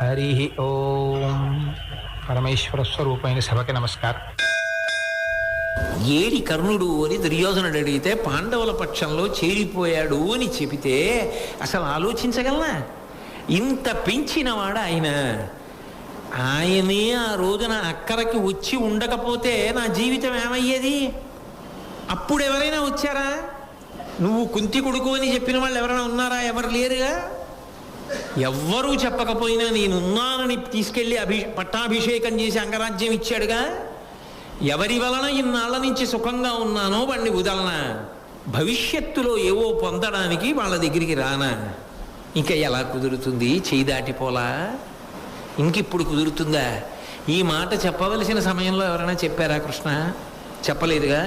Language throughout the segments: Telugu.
హరి ఓం. పరమేశ్వర స్వరూపమైన సభకి నమస్కారం. ఏడి కర్ణుడు అని దుర్యోధనుడు అడిగితే పాండవుల పక్షంలో చేరిపోయాడు అని చెబితే అసలు ఆలోచించగలనా? ఇంత పెంచినవాడు ఆయన. ఆయనే ఆ రోజున అక్కడికి వచ్చి ఉండకపోతే నా జీవితం ఏమయ్యేది? అప్పుడు ఎవరైనా వచ్చారా? నువ్వు కుంతి కొడుకు అని చెప్పిన వాళ్ళు ఎవరైనా ఉన్నారా? ఎవరు లేరుగా. ఎవ్వరూ చెప్పకపోయినా నేనున్నానని తీసుకెళ్ళి పట్టాభిషేకం చేసి అంగరాజ్యం ఇచ్చాడుగా. ఎవరి వలన ఇన్నాళ్ళ నుంచి సుఖంగా ఉన్నానో వాడిని వదలనా? భవిష్యత్తులో ఏవో పొందడానికి వాళ్ళ దగ్గరికి రానా? ఇంకా ఎలా కుదురుతుంది? చేయి దాటిపోలా. ఇంకిప్పుడు కుదురుతుందా? ఈ మాట చెప్పవలసిన సమయంలో ఎవరైనా చెప్పారా కృష్ణ? చెప్పలేదుగా.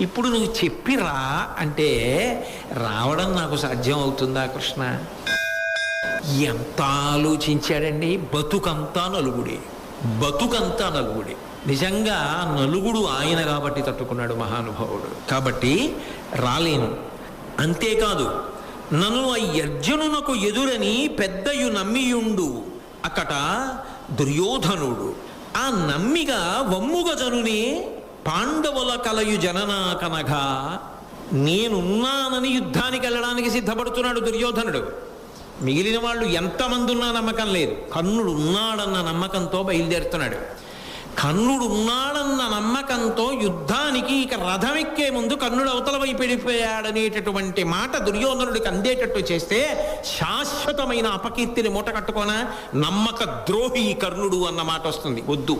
ఇప్పుడు నువ్వు చెప్పిరా అంటే రావడం నాకు సాధ్యం అవుతుందా కృష్ణ? ఎంత ఆలోచించాడండి. బతుకంతా నలుగుడే, బతుకంతా నలుగుడే. నిజంగా నలుగుడు ఆయన కాబట్టి తట్టుకున్నాడు మహానుభావుడు. కాబట్టి రాలేను. అంతేకాదు, నన్ను ఆ అర్జునునకు ఎదురని పెద్దయు నమ్మియుండు అకట దుర్యోధనుడు. ఆ నమ్మిగా వమ్ముగజనునే పాండవుల కలయు జననా కనగా నేనున్నానని యుద్ధానికి వెళ్ళడానికి సిద్ధపడుతున్నాడు దుర్యోధనుడు. మిగిలిన వాళ్ళు ఎంతమంది ఉన్నా నమ్మకం లేదు. కర్ణుడు ఉన్నాడన్న నమ్మకంతో బయలుదేరుతున్నాడు. కర్ణుడు ఉన్నాడన్న నమ్మకంతో యుద్ధానికి ఇక రథం ఎక్కే ముందు కర్ణుడు అవతల వైపు వెళ్ళిపోయాడనేటటువంటి మాట దుర్యోధనుడికి అందేటట్టు చేస్తే శాశ్వతమైన అపకీర్తిని మూట కట్టుకోనా? నమ్మక ద్రోహి కర్ణుడు అన్న మాట వస్తుంది. వద్దు.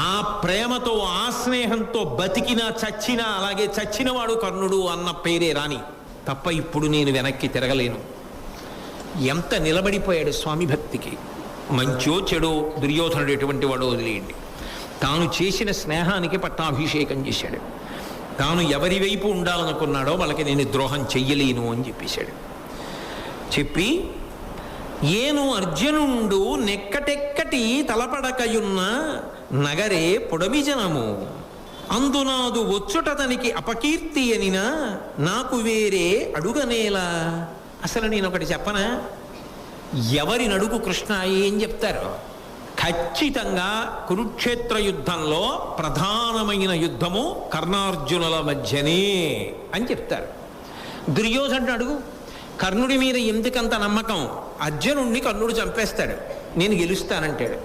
ఆ ప్రేమతో ఆ స్నేహంతో బతికినా చచ్చినా అలాగే చచ్చినవాడు కర్ణుడు అన్న పేరే రాని తప్ప ఇప్పుడు నేను వెనక్కి తిరగలేను. ఎంత నిలబడిపోయాడు స్వామి భక్తికి. మంచో చెడో దుర్యోధనుడు ఎటువంటి వాడో వదిలేయండి. తాను చేసిన స్నేహానికి పట్టాభిషేకం చేశాడు. తాను ఎవరి వైపు ఉండాలనుకున్నాడో వాళ్ళకి నేను ద్రోహం చెయ్యలేను అని చెప్పేశాడు. చెప్పి ఏను అర్జునుండు నెక్కటెక్కటి తలపడకయున్న నగరే పొడమిజనము అందునాదు వచ్చుటతనికి అపకీర్తి అనినా నాకు వేరే అడుగనేలా. అసలు నేను ఒకటి చెప్పనా? ఎవరిని అడుగు కృష్ణ ఏం చెప్తారు? ఖచ్చితంగా కురుక్షేత్ర యుద్ధంలో ప్రధానమైన యుద్ధము కర్ణార్జునుల మధ్యనే అని చెప్తారు. దుర్యోధనుడు అడుగు, కర్ణుడి మీద ఎందుకంత నమ్మకం? అర్జునుడిని కర్ణుడు చంపేస్తాడు, నేను గెలుస్తానంటాడు.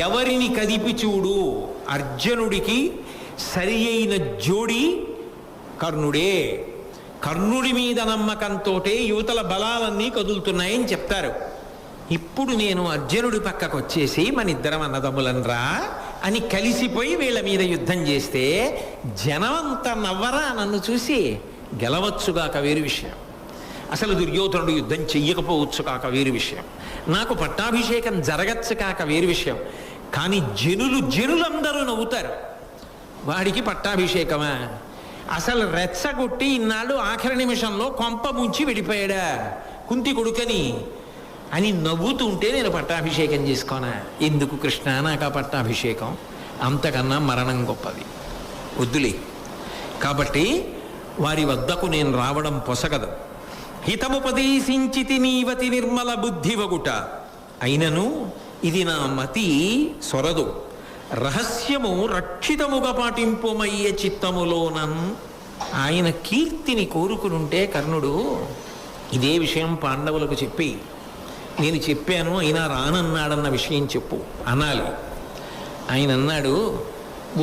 ఎవరిని కదిపి చూడు, అర్జునుడికి సరి అయిన జోడి కర్ణుడే. కర్ణుడి మీద నమ్మకంతో యువతల బలాలన్నీ కదులుతున్నాయని చెప్తారు. ఇప్పుడు నేను అర్జునుడి పక్కకు వచ్చేసి మన ఇద్దరం అన్నదమ్ములనరా అని కలిసిపోయి వీళ్ళ మీద యుద్ధం చేస్తే జనమంతా నవ్వరా నన్ను చూసి? గెలవచ్చుగాక వేరు విషయం. అసలు దుర్యోధనుడు యుద్ధం చెయ్యకపోవచ్చు కాక వేరు విషయం. నాకు పట్టాభిషేకం జరగచ్చు కాక వేరు విషయం. కానీ జనులందరూ నవ్వుతారు. వాడికి పట్టాభిషేకమా? అసలు రెచ్చగొట్టి ఇన్నాళ్ళు ఆఖరి నిమిషంలో కొంప ముంచి వెళ్ళిపోయాడా కుంతి కొడుకని అని నవ్వుతుంటే నేను పట్టాభిషేకం చేసుకోనా? ఎందుకు కృష్ణ నాకు ఆ పట్టాభిషేకం? అంతకన్నా మరణం గొప్పది. వద్దులే. కాబట్టి వారి వద్దకు నేను రావడం పొసగదు. హితముపదేశించితి నీవతి నిర్మల బుద్ధివగుట అయినను ఇది నా మతి సొరదు రహస్యము రక్షితముగా పాటింపుమయ్యే చిత్తములోనన్. ఆయన కీర్తిని కోరుకునుంటే కర్ణుడు ఇదే విషయం పాండవులకు చెప్పి నేను చెప్పాను అయినా రానన్నాడన్న విషయం చెప్పు అనాలి. ఆయన అన్నాడు,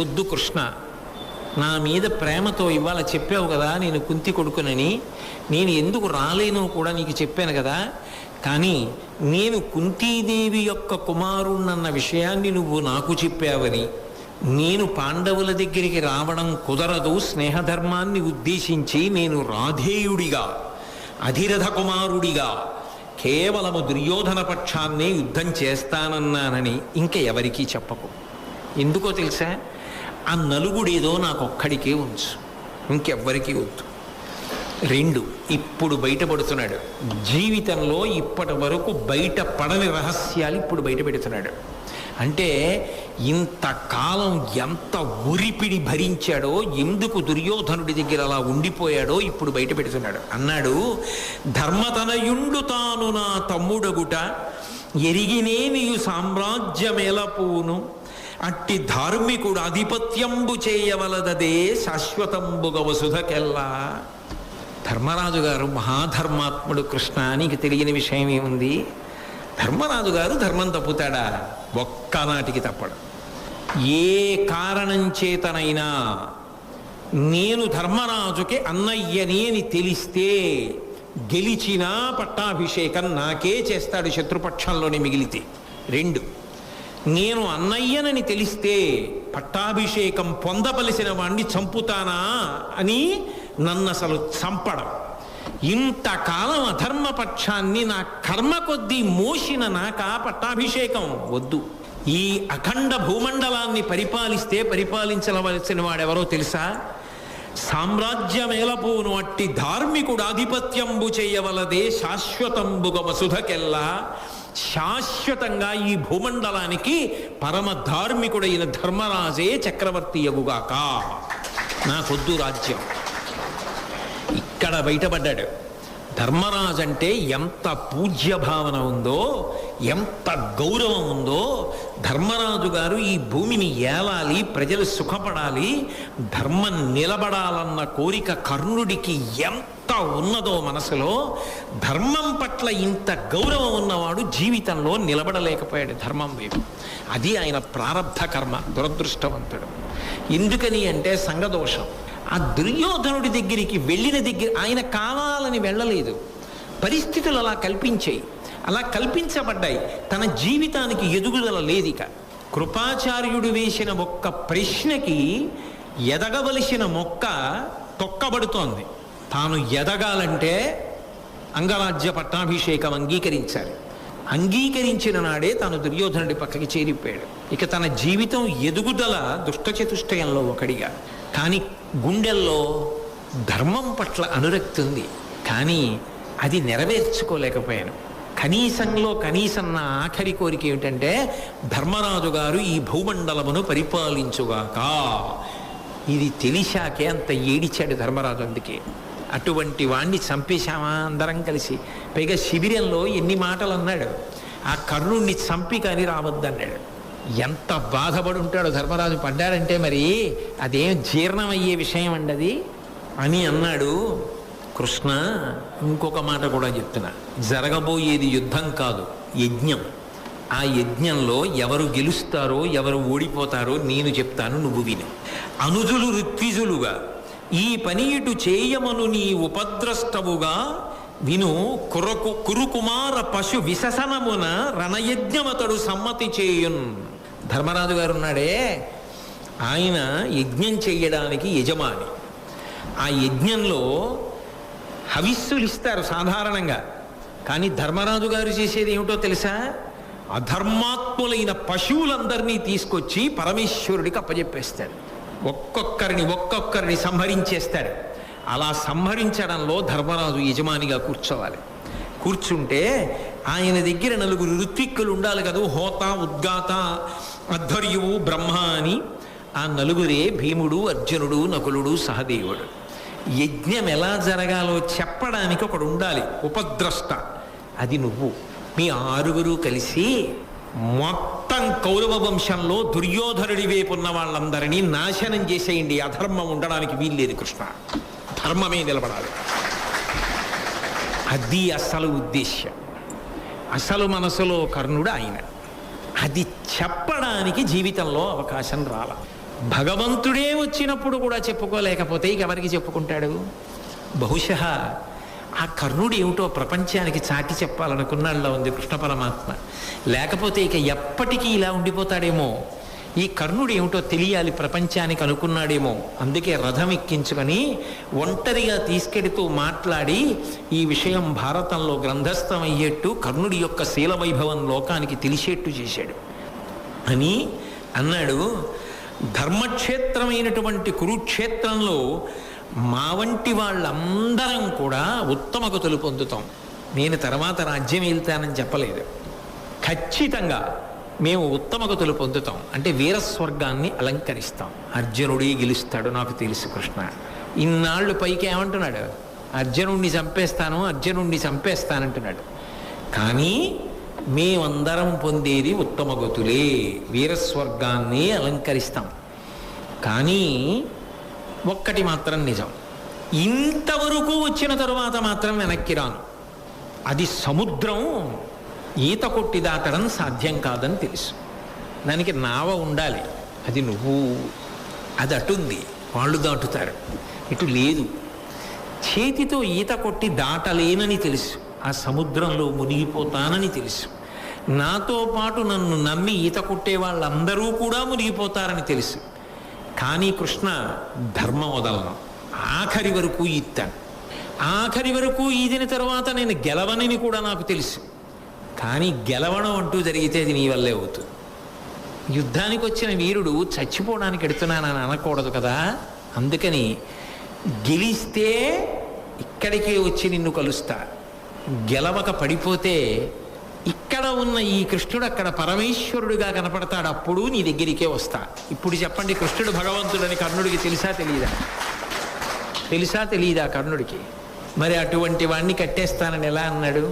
వద్దు కృష్ణ, నా మీద ప్రేమతో ఇవాళ చెప్పావు కదా నేను కుంతి కొడుకునని, నేను ఎందుకు రాలేనో కూడా నీకు చెప్పాను కదా. కానీ నేను కుంతీదేవి యొక్క కుమారుణ్ణన్న విషయాన్ని నువ్వు నాకు చెప్పావని నేను పాండవుల దగ్గరికి రావడం కుదరదు. స్నేహధర్మాన్ని ఉద్దేశించి నేను రాధేయుడిగా అధిరథ కుమారుడిగా కేవలము దుర్యోధన పక్షాన్నే యుద్ధం చేస్తానన్నానని ఇంకెవరికీ చెప్పకు. ఎందుకో తెలుసా? ఆ నలుగుడేదో నాకొక్కడికే ఉంచు, ఇంకెవ్వరికీ వద్దు. 2, ఇప్పుడు బయటపడుతున్నాడు. జీవితంలో ఇప్పటి వరకు బయటపడని రహస్యాలు ఇప్పుడు బయట పెడుతున్నాడు. అంటే ఇంతకాలం ఎంత ఉరిపిడి భరించాడో, ఎందుకు దుర్యోధనుడి దగ్గర అలా ఉండిపోయాడో ఇప్పుడు బయట పెడుతున్నాడు. అన్నాడు, ధర్మతనయుండు తాను నా తమ్ముడగుట ఎరిగినేనియు సామ్రాజ్యమేలపూను అట్టి ధార్మికుడు ఆధిపత్యంబు చేయవలదదే శాశ్వతంబుగ వసుధకెల్లా. ధర్మరాజు గారు మహాధర్మాత్ముడు కృష్ణ. నీకు తెలియని విషయం ఏముంది? ధర్మరాజు గారు ధర్మం తప్పుతాడా? ఒక్కనాటికి తప్పడు. ఏ కారణం చేతనైనా నేను ధర్మరాజుకి అన్నయ్యని అని తెలిస్తే గెలిచినా పట్టాభిషేకం నాకే చేస్తాడు శత్రుపక్షంలోనే మిగిలితే. 2, నేను అన్నయ్యనని తెలిస్తే పట్టాభిషేకం పొందవలసిన వాణ్ణి చంపుతానా అని నన్ను అసలు చంపడం. ఇంతకాలం అధర్మపక్షాన్ని నా కర్మ కొద్దీ మోసిన నాక పట్టాభిషేకం వద్దు. ఈ అఖండ భూమండలాన్ని పరిపాలించవలసిన వాడెవరో తెలుసా? సామ్రాజ్యమేలపూను అట్టి ధార్మికుడు ఆధిపత్యంబు చేయవలదే శాశ్వతంబుగ వసుధకెల్లా. శాశ్వతంగా ఈ భూమండలానికి పరమ ధార్మికుడైన ధర్మరాజే చక్రవర్తి యగుగాక. నాకొద్దు రాజ్యం. ఇక్కడ బయటపడ్డాడు. ధర్మరాజు అంటే ఎంత పూజ్య భావన ఉందో, ఎంత గౌరవం ఉందో. ధర్మరాజు గారు ఈ భూమిని ఏలాలి, ప్రజలు సుఖపడాలి, ధర్మం నిలబడాలన్న కోరిక కర్ణుడికి ఎంత ఉన్నదో మనసులో. ధర్మం పట్ల ఇంత గౌరవం ఉన్నవాడు జీవితంలో నిలబడలేకపోయాడు ధర్మం వైపు. అది ఆయన ప్రారబ్ధ కర్మ. దురదృష్టవంతుడు. ఎందుకని అంటే సంఘదోషం. ఆ దుర్యోధనుడి దగ్గరికి ఆయన కావాలని వెళ్ళలేదు. పరిస్థితులు అలా కల్పించాయి, అలా కల్పించబడ్డాయి. తన జీవితానికి ఎదుగుదల లేదిక. కృపాచార్యుడు వేసిన ఒక్క ప్రశ్నకి ఎదగవలసిన మొక్క తొక్కబడుతోంది. తాను ఎదగాలంటే అంగరాజ్య పట్టాభిషేకం అంగీకరించాలి. అంగీకరించిన నాడే తాను దుర్యోధనుడి పక్కకి చేరిపోయాడు. ఇక తన జీవితం ఎదుగుదల దుష్టచతుష్టయంలో ఒకడిగా. కానీ గుండెల్లో ధర్మం పట్ల అనురక్తి ఉంది, కానీ అది నెరవేర్చుకోలేకపోయాను. కనీసంలో కనీసం నా ఆఖరి కోరిక ఏమిటంటే ధర్మరాజు గారు ఈ భూమండలమును పరిపాలించుగాక. ఇది తెలిసాకే అంత ఏడిచాడు ధర్మరాజు. అందుకే అటువంటి వాణ్ణి చంపేశామా అందరం కలిసి. పైగా శిబిరంలో ఎన్ని మాటలు అన్నాడు. ఆ కర్ణుణ్ణి చంపి కానీ రావద్దన్నాడు. ఎంత బాధపడి ఉంటాడో ధర్మరాజు. పడ్డాడంటే మరి అదేం జీర్ణమయ్యే విషయం అండది అని అన్నాడు. కృష్ణ, ఇంకొక మాట కూడా చెప్తున్నా. జరగబోయేది యుద్ధం కాదు, యజ్ఞం. ఆ యజ్ఞంలో ఎవరు గెలుస్తారో ఎవరు ఓడిపోతారో నేను చెప్తాను, నువ్వు విను. అనుజులు ఋత్విజులుగా ఈ పని ఇటు చేయమను నీ ఉపద్రష్టవుగా విను. కురుకుమార పశు విశసనమున రణయజ్ఞమతడు సమ్మతి చేయున్. ధర్మరాజు గారు ఉన్నాడే, ఆయన యజ్ఞం చెయ్యడానికి యజమాని. ఆ యజ్ఞంలో హవిస్సులు ఇస్తారు సాధారణంగా. కానీ ధర్మరాజు గారు చేసేది ఏమిటో తెలుసా? అధర్మాత్ములైన పశువులందరినీ తీసుకొచ్చి పరమేశ్వరుడికి అప్పజెప్పేస్తాడు. ఒక్కొక్కరిని సంహరించేస్తాడు. అలా సంహరించడంలో ధర్మరాజు యజమానిగా కూర్చోవాలి. కూర్చుంటే ఆయన దగ్గర 4 ఋత్విక్కులు ఉండాలి కదా. హోత, ఉద్గాత, అధ్వర్యువు, బ్రహ్మ అని. ఆ 4 భీముడు, అర్జునుడు, నకులుడు, సహదేవుడు. యజ్ఞం ఎలా జరగాలో చెప్పడానికి ఒకడు ఉండాలి, ఉపద్రష్ట. అది నువ్వు. మీ 6 కలిసి మొత్తం కౌరవ వంశంలో దుర్యోధనుడి వైపు ఉన్న వాళ్ళందరినీ నాశనం చేసేయండి. అధర్మం ఉండడానికి వీల్లేదు కృష్ణ, ధర్మమే నిలబడాలి. అది అసలు ఉద్దేశ్యం. అసలు మనసులో కర్ణుడు ఆయన. అది చెప్పడానికి జీవితంలో అవకాశం రాల. భగవంతుడే వచ్చినప్పుడు కూడా చెప్పుకోలేకపోతే ఇక ఎవరికి చెప్పుకుంటాడు? బహుశः ఆ కర్ణుడు ఏమిటో ప్రపంచానికి చాటి చెప్పాలనుకున్నాళ్ళ ఉంది కృష్ణ పరమాత్మ. లేకపోతే ఇక ఎప్పటికీ ఇలా ఉండిపోతాడేమో. ఈ కర్ణుడు ఏమిటో తెలియాలి ప్రపంచానికి అనుకున్నాడేమో. అందుకే రథం ఎక్కించుకొని ఒంటరిగా తీసుకెడుతూ మాట్లాడి ఈ విషయం భారతంలో గ్రంథస్థం అయ్యేట్టు, కర్ణుడి యొక్క శీల వైభవం లోకానికి తెలిసేట్టు చేశాడు అని అన్నాడు. ధర్మక్షేత్రమైనటువంటి కురుక్షేత్రంలో మా వంటి వాళ్ళందరం కూడా ఉత్తమ గతులు పొందుతాం. నేను తర్వాత రాజ్యం వెళ్తానని చెప్పలేదు. ఖచ్చితంగా మేము ఉత్తమ గతులు పొందుతాం. అంటే వీరస్వర్గాన్ని అలంకరిస్తాం. అర్జునుడే గెలుస్తాడు నాకు తెలుసు కృష్ణ. ఇన్నాళ్ళు పైకి ఏమంటున్నాడు? అర్జునుడిని చంపేస్తానంటున్నాడు. కానీ మేమందరం పొందేది ఉత్తమ గతులే, వీరస్వర్గాన్ని అలంకరిస్తాం. కానీ ఒక్కటి మాత్రం నిజం, ఇంతవరకు వచ్చిన తరువాత మాత్రం వెనక్కి రాను. అది సముద్రం, ఈత కొట్టి దాటడం సాధ్యం కాదని తెలుసు. దానికి నావ ఉండాలి, అది నువ్వు, అది అటుంది, వాళ్ళు దాటుతారు, ఇటు లేదు. చేతితో ఈత కొట్టి దాటలేనని తెలుసు, ఆ సముద్రంలో మునిగిపోతానని తెలుసు. నాతో పాటు నన్ను నమ్మి ఈత కొట్టే వాళ్ళందరూ కూడా మునిగిపోతారని తెలుసు. కానీ కృష్ణ ధర్మం వదలను, ఆఖరి వరకు ఈత్తాను. ఆఖరి వరకు ఈదిన తర్వాత నేను గెలవనని కూడా నాకు తెలుసు. కానీ గెలవడం అంటూ జరిగితే అది నీ వల్లే అవుతుంది. యుద్ధానికి వచ్చిన వీరుడు చచ్చిపోవడానికి ఎడుతున్నానని అనకూడదు కదా. అందుకని గెలిస్తే ఇక్కడికే వచ్చి నిన్ను కలుస్తా, గెలవక పడిపోతే ఇక్కడ ఉన్న ఈ కృష్ణుడు అక్కడ పరమేశ్వరుడిగా కనపడతాడు, అప్పుడు నీ దగ్గరికే వస్తా. ఇప్పుడు చెప్పండి, కృష్ణుడు భగవంతుడని కర్ణుడికి తెలుసా తెలియదా? తెలుసా తెలియదా కర్ణుడికి? మరి అటువంటి వాణ్ణి కట్టేస్తానని ఎలా అన్నాడు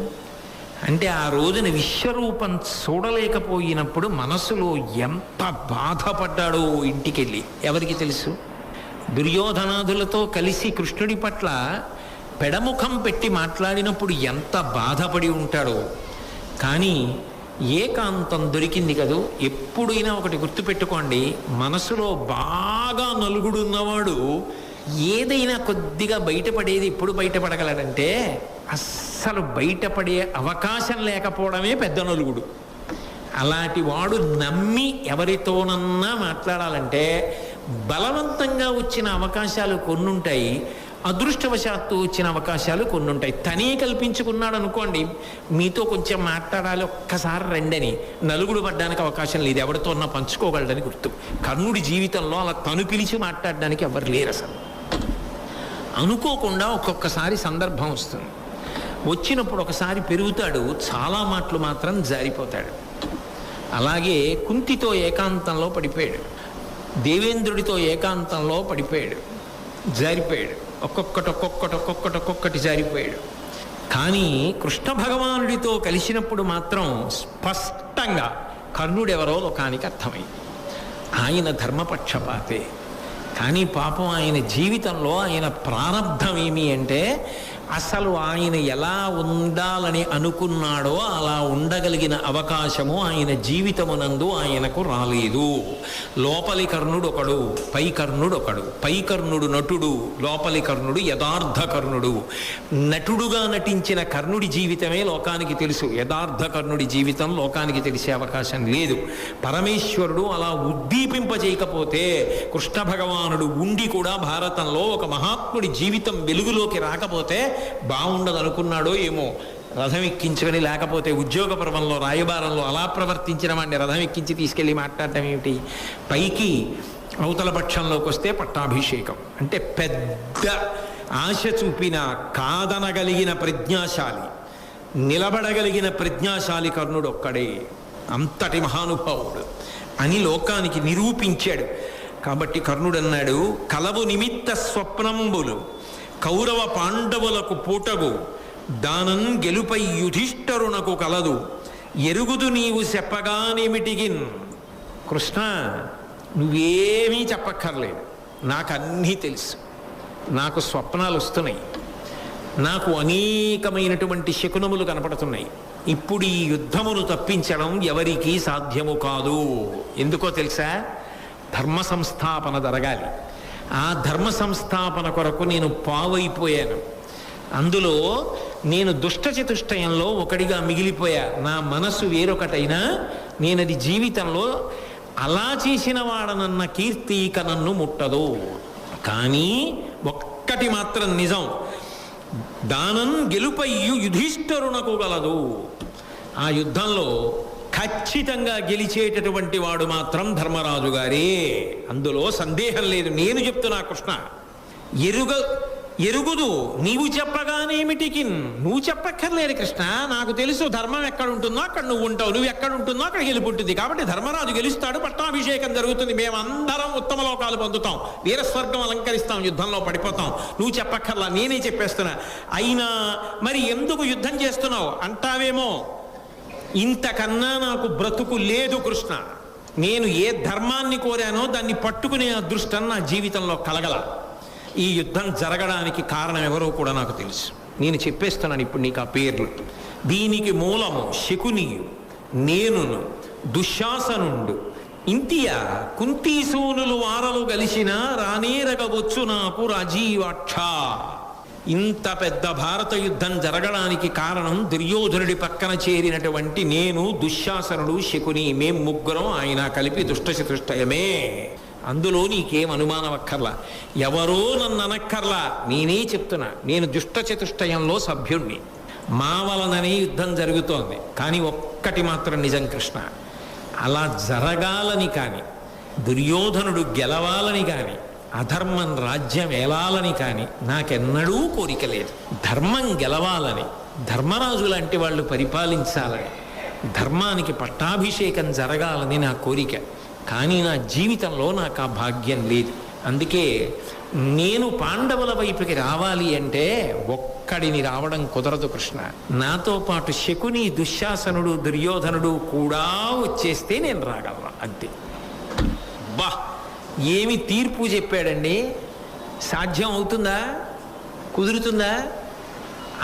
అంటే, ఆ రోజున విశ్వరూపం చూడలేకపోయినప్పుడు మనసులో ఎంత బాధపడ్డాడో ఇంటికెళ్ళి ఎవరికి తెలుసు. దుర్యోధనాదులతో కలిసి కృష్ణుడి పట్ల పెడముఖం పెట్టి మాట్లాడినప్పుడు ఎంత బాధపడి ఉంటాడో. కానీ ఏకాంతం దొరికింది కదూ. ఎప్పుడైనా ఒకటి గుర్తుపెట్టుకోండి, మనసులో బాగా నలుగుడున్నవాడు ఏదైనా కొద్దిగా బయటపడేది ఎప్పుడు బయటపడగలడంటే, అస్సలు బయటపడే అవకాశం లేకపోవడమే పెద్ద నలుగుడు. అలాంటి వాడు నమ్మి ఎవరితోనన్నా మాట్లాడాలంటే బలవంతంగా వచ్చిన అవకాశాలు కొన్నుంటాయి, అదృష్టవశాత్తు వచ్చిన అవకాశాలు కొన్ని ఉంటాయి. తనే కల్పించుకున్నాడు అనుకోండి, మీతో కొంచెం మాట్లాడాలి ఒక్కసారి రండని, నలుగుడు పడ్డానికి అవకాశం లేదు, ఎవరితో ఉన్నా పంచుకోగలడని గుర్తు. కర్ణుడి జీవితంలో అలా తను పిలిచి మాట్లాడడానికి ఎవరు లేరు. అసలు అనుకోకుండా ఒక్కొక్కసారి సందర్భం వస్తుంది. వచ్చినప్పుడు ఒకసారి పెరుగుతాడు, చాలా మాటలు మాత్రం జారిపోతాడు. అలాగే కుంతితో ఏకాంతంలో పడిపోయాడు, దేవేంద్రుడితో ఏకాంతంలో పడిపోయాడు, జారిపోయాడు. ఒక్కొక్కటి జారిపోయాడు. కానీ కృష్ణ భగవానుడితో కలిసినప్పుడు మాత్రం స్పష్టంగా కర్ణుడెవరో లోకానికి అర్థమైంది. ఆయన ధర్మపక్షపాతే. కానీ పాపం ఆయన జీవితంలో ఆయన ప్రారంధం ఏమి అంటే, అసలు ఆయన ఎలా ఉండాలని అనుకున్నాడో అలా ఉండగలిగిన అవకాశము ఆయన జీవితమునందు ఆయనకు రాలేదు. లోపలి కర్ణుడు ఒకడు, పై కర్ణుడు ఒకడు. పై కర్ణుడు నటుడు, లోపలి కర్ణుడు యథార్థ కర్ణుడు. నటుడుగా నటించిన కర్ణుడి జీవితమే లోకానికి తెలుసు, యథార్థ కర్ణుడి జీవితం లోకానికి తెలిసే అవకాశం లేదు. పరమేశ్వరుడు అలా ఉద్దీపింపజేయకపోతే కృష్ణ భగవానుడు ఉండి కూడా భారతంలో ఒక మహాత్ముడి జీవితం వెలుగులోకి రాకపోతే బాగుండదు అనుకున్నాడో ఏమో. రథం ఎక్కించుకొని, లేకపోతే ఉద్యోగ పర్వంలో రాయబారంలో అలా ప్రవర్తించిన వాడిని రథం ఎక్కించి తీసుకెళ్ళి మాట్లాడటం ఏమిటి? పైకి అవతల పక్షంలోకి వస్తే పట్టాభిషేకం అంటే పెద్ద ఆశ చూపిన, కాదనగలిగిన ప్రజ్ఞాశాలి, నిలబడగలిగిన ప్రజ్ఞాశాలి కర్ణుడు ఒక్కడే, అంతటి మహానుభావుడు అని లోకానికి నిరూపించాడు. కాబట్టి కర్ణుడు అన్నాడు, కలవు నిమిత్త స్వప్నంబులు కౌరవ పాండవులకు పూటగు, దానం గెలుపై యుధిష్ఠరునకు కలదు, ఎరుగుదు నీవు చెప్పగానేమిటిగిన్. కృష్ణ, నువ్వేమీ చెప్పక్కర్లేదు, నాకు అన్నీ తెలుసు. నాకు స్వప్నాలు వస్తున్నాయి, నాకు అనేకమైనటువంటి శకునములు కనపడుతున్నాయి. ఇప్పుడు ఈ యుద్ధమును తప్పించడం ఎవరికీ సాధ్యము కాదు. ఎందుకో తెలుసా? ధర్మ సంస్థాపన జరగాలి. ఆ ధర్మ సంస్థాపన కొరకు నేను పావైపోయాను. అందులో నేను దుష్ట చతుష్టయంలో ఒకడిగా మిగిలిపోయా. నా మనసు వేరొకటైనా నేనది జీవితంలో అలా చేసిన వాడనన్న కీర్తి ఇక నన్ను ముట్టదు. కానీ ఒక్కటి మాత్రం నిజం, దానం గెలుపై యుధిష్ఠరునకు గలదు. ఆ యుద్ధంలో ఖచ్చితంగా గెలిచేటటువంటి వాడు మాత్రం ధర్మరాజు గారే, అందులో సందేహం లేదు. నేను చెప్తున్నా కృష్ణ, ఎరుగుదు నీవు చెప్పగానేమిటికి. నువ్వు చెప్పక్కర్లేదు కృష్ణ, నాకు తెలుసు ధర్మం ఎక్కడ ఉంటుందో అక్కడ నువ్వు ఉంటావు, నువ్వు ఎక్కడ ఉంటుందో అక్కడ గెలుపుంటుంది. కాబట్టి ధర్మరాజు గెలుస్తాడు, పట్టాభిషేకం జరుగుతుంది, మేమందరం ఉత్తమ లోకాలు పొందుతాం, వీరస్వర్గం అలంకరిస్తాం, యుద్ధంలో పడిపోతాం. నువ్వు చెప్పక్కర్లా, నేనే చెప్పేస్తున్నా. అయినా మరి ఎందుకు యుద్ధం చేస్తున్నావు అంటావేమో. ఇంతకన్నా నాకు బ్రతుకు లేదు కృష్ణ. నేను ఏ ధర్మాన్ని కోరానో దాన్ని పట్టుకునే అదృష్టం నా జీవితంలో కలగల. ఈ యుద్ధం జరగడానికి కారణం ఎవరో కూడా నాకు తెలుసు. నేను చెప్పేస్తున్నాను ఇప్పుడు నీకు ఆ పేర్లు. దీనికి మూలము శకునియు, నేనును, దుశ్శాసనుండు, ఇంతియా కుంతీసూనులు వారలు గలిసిన రానేరగవచ్చు నాకు రాజీవాక్ష. ఇంత పెద్ద భారత యుద్ధం జరగడానికి కారణం దుర్యోధనుడి పక్కన చేరినటువంటి నేను, దుశ్శాసనుడు, శకుని, మేం ముగ్గురం ఆయన కలిపి దుష్టచతుష్టయమే. అందులో నీకేం అనుమానం అక్కర్లా. ఎవరో నన్ను అనక్కర్లా, నేనే చెప్తున్నా. నేను దుష్టచతుష్టయంలో సభ్యుణ్ణి. మా వలననే యుద్ధం జరుగుతోంది. కానీ ఒక్కటి మాత్రం నిజం కృష్ణ, అలా జరగాలని కానీ, దుర్యోధనుడు గెలవాలని కానీ, అధర్మం రాజ్యం ఏలాలని కానీ నాకెన్నడూ కోరిక లేదు. ధర్మం గెలవాలని, ధర్మరాజు లాంటి వాళ్ళు పరిపాలించాలని, ధర్మానికి పట్టాభిషేకం జరగాలని నా కోరిక. కానీ నా జీవితంలో నాకు ఆ భాగ్యం లేదు. అందుకే నేను పాండవుల వైపుకి రావాలి అంటే ఒక్కడిని రావడం కుదరదు కృష్ణ. నాతో పాటు శకుని, దుశ్శాసనుడు, దుర్యోధనుడు కూడా వచ్చేస్తే నేను రాగలను అంతే. బా, ఏమి తీర్పు చెప్పాడండి! సాధ్యం అవుతుందా? కుదురుతుందా?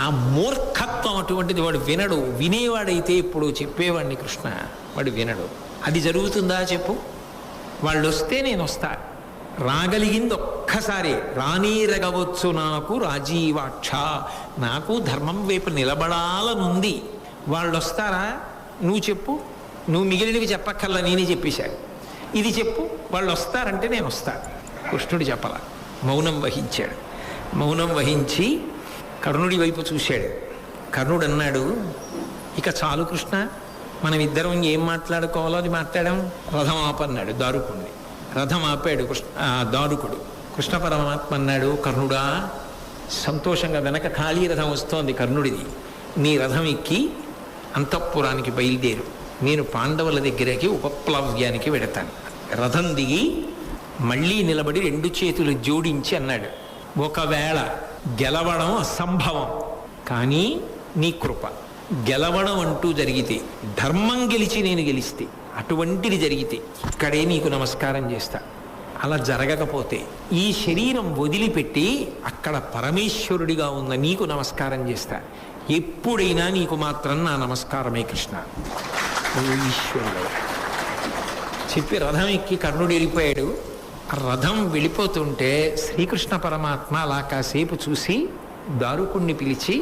ఆ మూర్ఖత్వం అటువంటిది. వాడు వినడు. వినేవాడైతే ఇప్పుడు చెప్పేవాడిని కృష్ణ, వాడు వినడు. అది జరుగుతుందా చెప్పు? వాళ్ళు వస్తే నేను వస్తా. రాగలిగింది ఒక్కసారి. రానీరగవచ్చు నాకు రాజీవాక్ష. నాకు ధర్మం వైపు నిలబడాలనుంది. వాళ్ళు వస్తారా? నువ్వు చెప్పు. నువ్వు మిగిలినవి చెప్పక్కర్లా, నేనే చెప్పేశాను. ఇది చెప్పు, వాళ్ళు వస్తారంటే నేను వస్తాను. కృష్ణుడు చెప్పలా, మౌనం వహించాడు. మౌనం వహించి కర్ణుడి వైపు చూశాడు. కర్ణుడు అన్నాడు, ఇక చాలు కృష్ణ, మనం ఇద్దరం ఏం మాట్లాడుకోవాలో అది మాట్లాడాం. రథం ఆపన్నాడు దారుకుడిని. రథం ఆపాడు దారుకుడు. కృష్ణ పరమాత్మ అన్నాడు, కర్ణుడా, సంతోషంగా వెనక ఖాళీ రథం వస్తోంది కర్ణుడిది. నీ రథం ఎక్కి అంతఃపురానికి బయలుదేరు. నేను పాండవుల దగ్గరికి ఉపప్లవ్యానికి వెడతాను. రథం దిగి మళ్ళీ నిలబడి రెండు చేతులు జోడించి అన్నాడు, ఒకవేళ గెలవడం అసంభవం, కానీ నీ కృప. గెలవడం అంటూ జరిగితే, ధర్మం గెలిచి నేను గెలిస్తే, అటువంటిది జరిగితే ఇక్కడే నీకు నమస్కారం చేస్తా. అలా జరగకపోతే ఈ శరీరం వదిలిపెట్టి అక్కడ పరమేశ్వరుడిగా ఉన్న నీకు నమస్కారం చేస్తా. ఎప్పుడైనా నీకు మాత్రం నా నమస్కారమే కృష్ణ, నువ్వు ఈశ్వరుడు చెప్పి రథం ఎక్కి కర్ణుడు వెళ్ళిపోయాడు. ఆ రథం వెళ్ళిపోతుంటే శ్రీకృష్ణ పరమాత్మ అలా కాసేపు చూసి దారుకుణ్ణి పిలిచి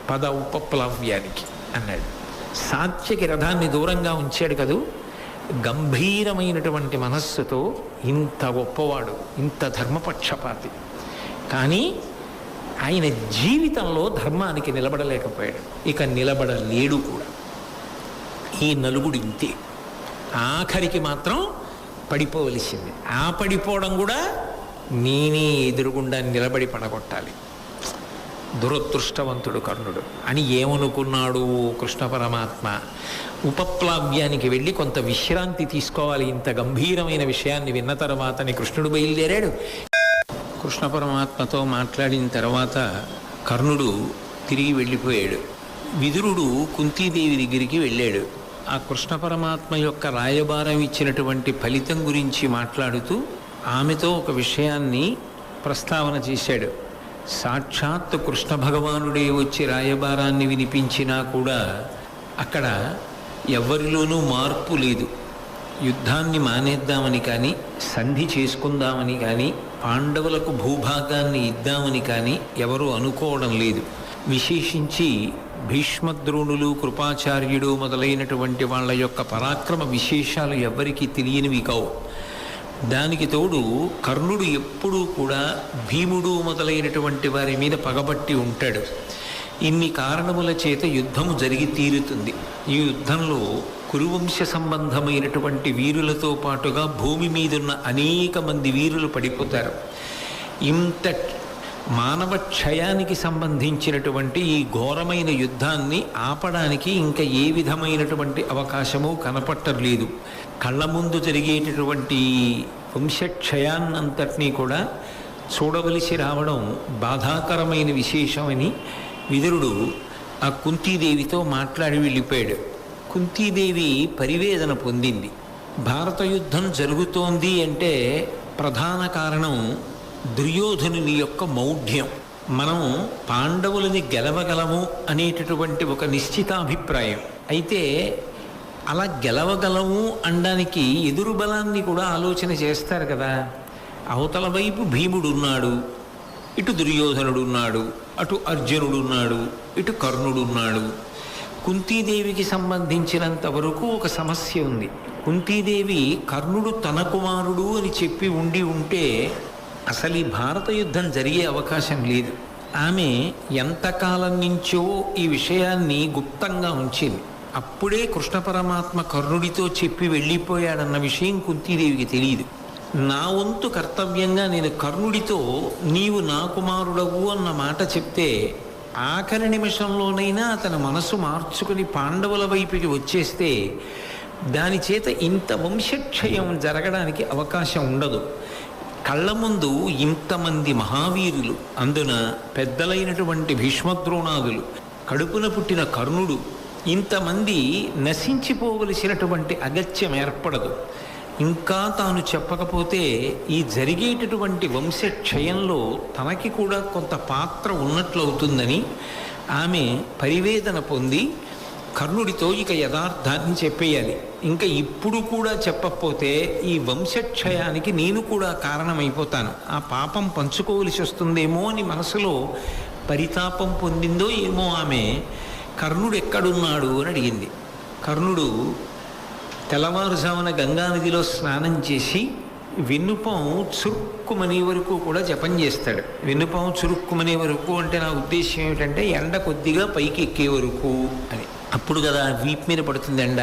పద ఉపప్లవ్యానికి అన్నాడు. సాత్యకి రథాన్ని దూరంగా ఉంచాడు కదూ. గంభీరమైనటువంటి మనస్సుతో, ఇంత గొప్పవాడు, ఇంత ధర్మపక్షపాతి, కానీ ఆయన జీవితంలో ధర్మానికి నిలబడలేకపోయాడు. ఇక నిలబడలేడు కూడా. ఈ నలుగుడు ఇంతే. ఆఖరికి మాత్రం పడిపోవలసింది. ఆ పడిపోవడం కూడా నేనే ఎదురుగుండా నిలబడి పడగొట్టాలి. దురదృష్టవంతుడు కర్ణుడు అని ఏమనుకున్నాడు కృష్ణ పరమాత్మ? ఉపప్లావ్యానికి వెళ్ళి కొంత విశ్రాంతి తీసుకోవాలి. ఇంత గంభీరమైన విషయాన్ని విన్న తర్వాతని కృష్ణుడు బయలుదేరాడు. కృష్ణ పరమాత్మతో మాట్లాడిన తర్వాత కర్ణుడు తిరిగి వెళ్ళిపోయాడు. విదురుడు కుంతీదేవి దగ్గరికి వెళ్ళాడు. ఆ కృష్ణ పరమాత్మ యొక్క రాయబారం ఇచ్చినటువంటి ఫలితం గురించి మాట్లాడుతూ ఆమెతో ఒక విషయాన్ని ప్రస్తావన చేశాడు. సాక్షాత్ కృష్ణ భగవానుడే వచ్చి రాయబారాన్ని వినిపించినా కూడా అక్కడ ఎవరిలోనూ మార్పు లేదు. యుద్ధాన్ని మానేద్దామని కానీ, సంధి చేసుకుందామని కానీ, పాండవులకు భూభాగాన్ని ఇద్దామని కానీ ఎవరూ అనుకోవడం లేదు. విశేషించి భీష్మద్రోణులు, కృపాచార్యుడు మొదలైనటువంటి వాళ్ళ యొక్క పరాక్రమ విశేషాలు ఎవ్వరికీ తెలియనివి కావు. దానికి తోడు కర్ణుడు ఎప్పుడూ కూడా భీముడు మొదలైనటువంటి వారి మీద పగబట్టి ఉంటాడు. ఇన్ని కారణముల చేత యుద్ధము జరిగి తీరుతుంది. ఈ యుద్ధంలో కురువంశ సంబంధమైనటువంటి వీరులతో పాటుగా భూమి మీదున్న అనేక మంది వీరులు పడిపోతారు. ఇంత మానవ క్షయానికి సంబంధించినటువంటి ఈ ఘోరమైన యుద్ధాన్ని ఆపడానికి ఇంకా ఏ విధమైనటువంటి అవకాశము కనపట్టలేదు. కళ్ళ ముందు జరిగేటటువంటి వంశక్షయాన్నంతటినీ కూడా చూడవలసి రావడం బాధాకరమైన విశేషమని విదురుడు ఆ కుంతీదేవితో మాట్లాడి వెళ్ళిపోయాడు. కుంతీదేవి పరివేదన పొందింది. భారత యుద్ధం జరుగుతోంది అంటే ప్రధాన కారణం దుర్యోధనుని యొక్క మౌఢ్యం. మనం పాండవులని గెలవగలము అనేటటువంటి ఒక నిశ్చితాభిప్రాయం. అయితే అలా గెలవగలము అనడానికి ఎదురు బలాన్ని కూడా ఆలోచన చేస్తారు కదా. అవతల వైపు భీముడున్నాడు, ఇటు దుర్యోధనుడున్నాడు, అటు అర్జునుడున్నాడు, ఇటు కర్ణుడున్నాడు. కుంతీదేవికి సంబంధించినంత వరకు ఒక సమస్య ఉంది. కుంతీదేవి కర్ణుడు తన కుమారుడు అని చెప్పి ఉంటే అసలు ఈ భారత యుద్ధం జరిగే అవకాశం లేదు. ఆమె ఎంతకాలం నుంచో ఈ విషయాన్ని గుప్తంగా ఉంచింది. అప్పుడే కృష్ణ పరమాత్మ కర్ణుడితో చెప్పి వెళ్ళిపోయాడన్న విషయం కుంతీదేవికి తెలియదు. నా వంతు కర్తవ్యంగా నేను కర్ణుడితో నీవు నా కుమారుడవు అన్న మాట చెప్తే ఆఖరి నిమిషంలోనైనా అతని మనసు మార్చుకుని పాండవుల వైపుకి వచ్చేస్తే దాని చేత ఇంత వంశక్షయం జరగడానికి అవకాశం ఉండదు. కళ్ళ ముందు ఇంతమంది మహావీరులు, అందున పెద్దలైనటువంటి భీష్మద్రోణాదులు, కడుపున పుట్టిన కర్ణుడు, ఇంతమంది నశించిపోవలసినటువంటి అగత్యం ఏర్పడదు. ఇంకా తాను చెప్పకపోతే ఈ జరిగేటటువంటి వంశక్షయంలో తనకి కూడా కొంత పాత్ర ఉన్నట్లవుతుందని ఆమె పరివేదన పొంది కర్ణుడితో ఇక యథార్థాన్ని చెప్పేయాలి. ఇంకా ఇప్పుడు కూడా చెప్పకపోతే ఈ వంశక్షయానికి నేను కూడా కారణమైపోతాను, ఆ పాపం పంచుకోవలసి వస్తుందేమో అని మనసులో పరితాపం పొందిందో ఏమో ఆమె. కర్ణుడు ఎక్కడున్నాడు అని అడిగింది. కర్ణుడు తెల్లవారుజామున గంగానదిలో స్నానం చేసి వెన్నుపాము చురుక్కుమనే వరకు కూడా జపం చేస్తాడు. వెన్నుపాము చురుక్కుమనే వరకు అంటే నా ఉద్దేశం ఏమిటంటే ఎండ కొద్దిగా పైకి ఎక్కే వరకు అని. అప్పుడు కదా వీపు మీద పడుతుంది ఎండ.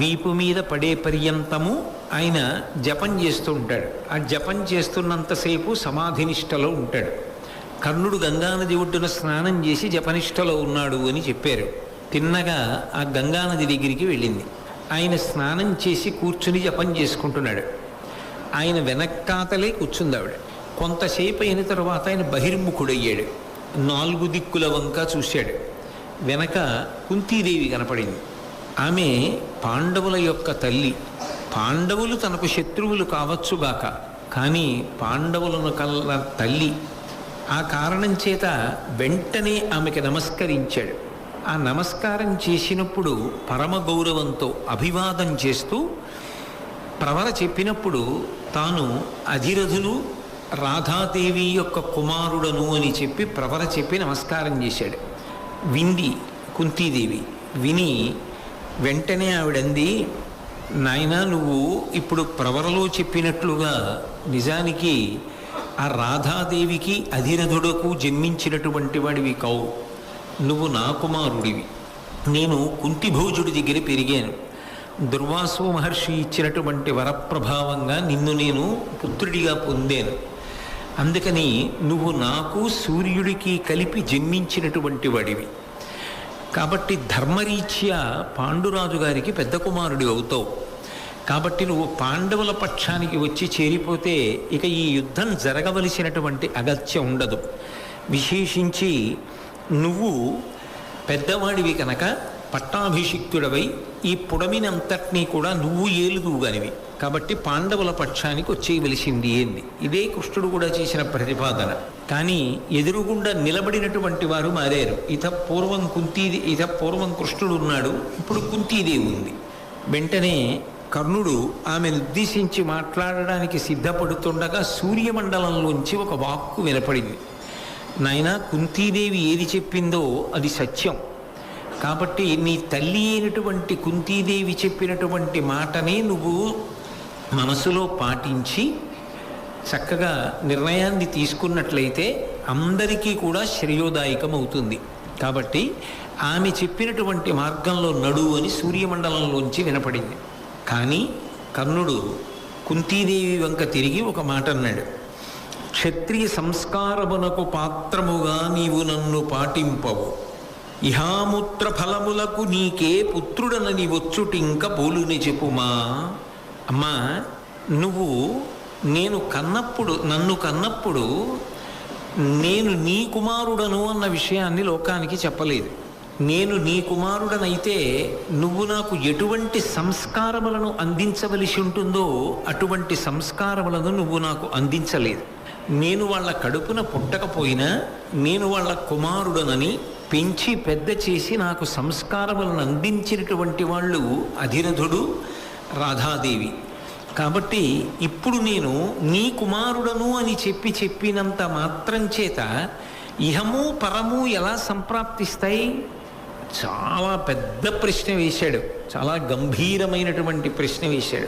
వీపు మీద పడే పర్యంతము ఆయన జపం చేస్తూ ఉంటాడు. ఆ జపం చేస్తున్నంతసేపు సమాధినిష్టలో ఉంటాడు. కర్ణుడు గంగానది ఒడ్డున స్నానం చేసి జపనిష్టలో ఉన్నాడు అని చెప్పారు. తిన్నగా ఆ గంగానది దగ్గరికి వెళ్ళింది. ఆయన స్నానం చేసి కూర్చుని జపం చేసుకుంటున్నాడు. ఆయన వెనక్కాతలే కూర్చుంది ఆవిడ. కొంతసేపు అయిన తర్వాత ఆయన బహిర్ముఖుడయ్యాడు. 4 దిక్కుల వంక చూశాడు. వెనక కుంతీదేవి కనపడింది. ఆమె పాండవుల యొక్క తల్లి. పాండవులు తనకు శత్రువులు కావచ్చుగాక, కానీ పాండవులను కల్ల తల్లి. ఆ కారణం చేత వెంటనే ఆమెకి నమస్కరించాడు. ఆ నమస్కారం చేసినప్పుడు పరమ గౌరవంతో అభివాదం చేస్తూ ప్రవర చెప్పినప్పుడు తాను అధిరథులు రాధాదేవి యొక్క కుమారుడను అని చెప్పి ప్రవర చెప్పి నమస్కారం చేశాడు. వింది కుంతీదేవి. విని వెంటనే ఆవిడంది, నాయనా నువ్వు ఇప్పుడు ప్రవరలో చెప్పినట్లుగా నిజానికి ఆ రాధాదేవికి అధిరథుడకు జన్మించినటువంటి వాడివి కావు. నువ్వు నా కుమారుడివి. నేను కుంతిభోజుడి దగ్గర పెరిగాను. దుర్వాసు మహర్షి ఇచ్చినటువంటి వరప్రభావంగా నిన్ను నేను పుత్రుడిగా పొందాను. అందుకని నువ్వు నాకు సూర్యుడికి కలిపి జన్మించినటువంటి వాడివి. కాబట్టి ధర్మరీత్యా పాండురాజు గారికి పెద్ద కుమారుడి అవుతావు. కాబట్టి నువ్వు పాండవుల పక్షానికి వచ్చి చేరిపోతే ఇక ఈ యుద్ధం జరగవలసినటువంటి అగత్యం ఉండదు. విశేషించి నువ్వు పెద్దవాడివి కనుక పట్టాభిషిక్తుడవై ఈ పుడమినంతటినీ కూడా నువ్వు ఏలుదువుగానివి. కాబట్టి పాండవుల పక్షానికి వచ్చేయవలసింది ఏంది. ఇదే కృష్ణుడు కూడా చేసిన ప్రతిపాదన. కానీ ఎదురుగుండా నిలబడినటువంటి వారు మారారు. ఇత పూర్వం కృష్ణుడు ఉన్నాడు, ఇప్పుడు కుంతీదేవి ఉంది. వెంటనే కర్ణుడు ఆమెను ఉద్దేశించి మాట్లాడడానికి సిద్ధపడుతుండగా సూర్యమండలంలోంచి ఒక వాక్కు వినపడింది. నాయనా, కుంతీదేవి ఏది చెప్పిందో అది సత్యం. కాబట్టి నీ తల్లి అయినటువంటి కుంతీదేవి చెప్పినటువంటి మాటనే నువ్వు మనసులో పాటించి చక్కగా నిర్ణయాన్ని తీసుకున్నట్లయితే అందరికీ కూడా శ్రేయోదాయకం అవుతుంది. కాబట్టి ఆమె చెప్పినటువంటి మార్గంలో నడు అని సూర్యమండలంలోంచి వినపడింది. కానీ కర్ణుడు కుంతీదేవి వంక తిరిగి ఒక మాట అన్నాడు. క్షత్రియ సంస్కారమునకు పాత్రముగా నీవు నన్ను పాటింపవు. ఇహాముత్ర ఫలములకు నీకే పుత్రుడనని వచ్చుటింక పోలుని చెప్పుమా. అమ్మా, నువ్వు నన్ను కన్నప్పుడు నేను నీ కుమారుడను అన్న విషయాన్ని లోకానికి చెప్పలేదు. నేను నీ కుమారుడనైతే నువ్వు నాకు ఎటువంటి సంస్కారములను అందించవలసి ఉంటుందో అటువంటి సంస్కారములను నువ్వు నాకు అందించలేదు. నేను వాళ్ళ కడుపున పుట్టకపోయినా నేను వాళ్ళ కుమారుడనని పెంచి పెద్ద చేసి నాకు సంస్కారములను అందించినటువంటి వాళ్ళు అధిరథుడు, రాధాదేవి. కాబట్టి ఇప్పుడు నేను నీ కుమారుడను అని చెప్పినంత మాత్రం చేత ఇహము పరము ఎలా సంప్రాప్తిస్తాయి? చాలా పెద్ద ప్రశ్న వేశాడు, చాలా గంభీరమైనటువంటి ప్రశ్న వేశాడు.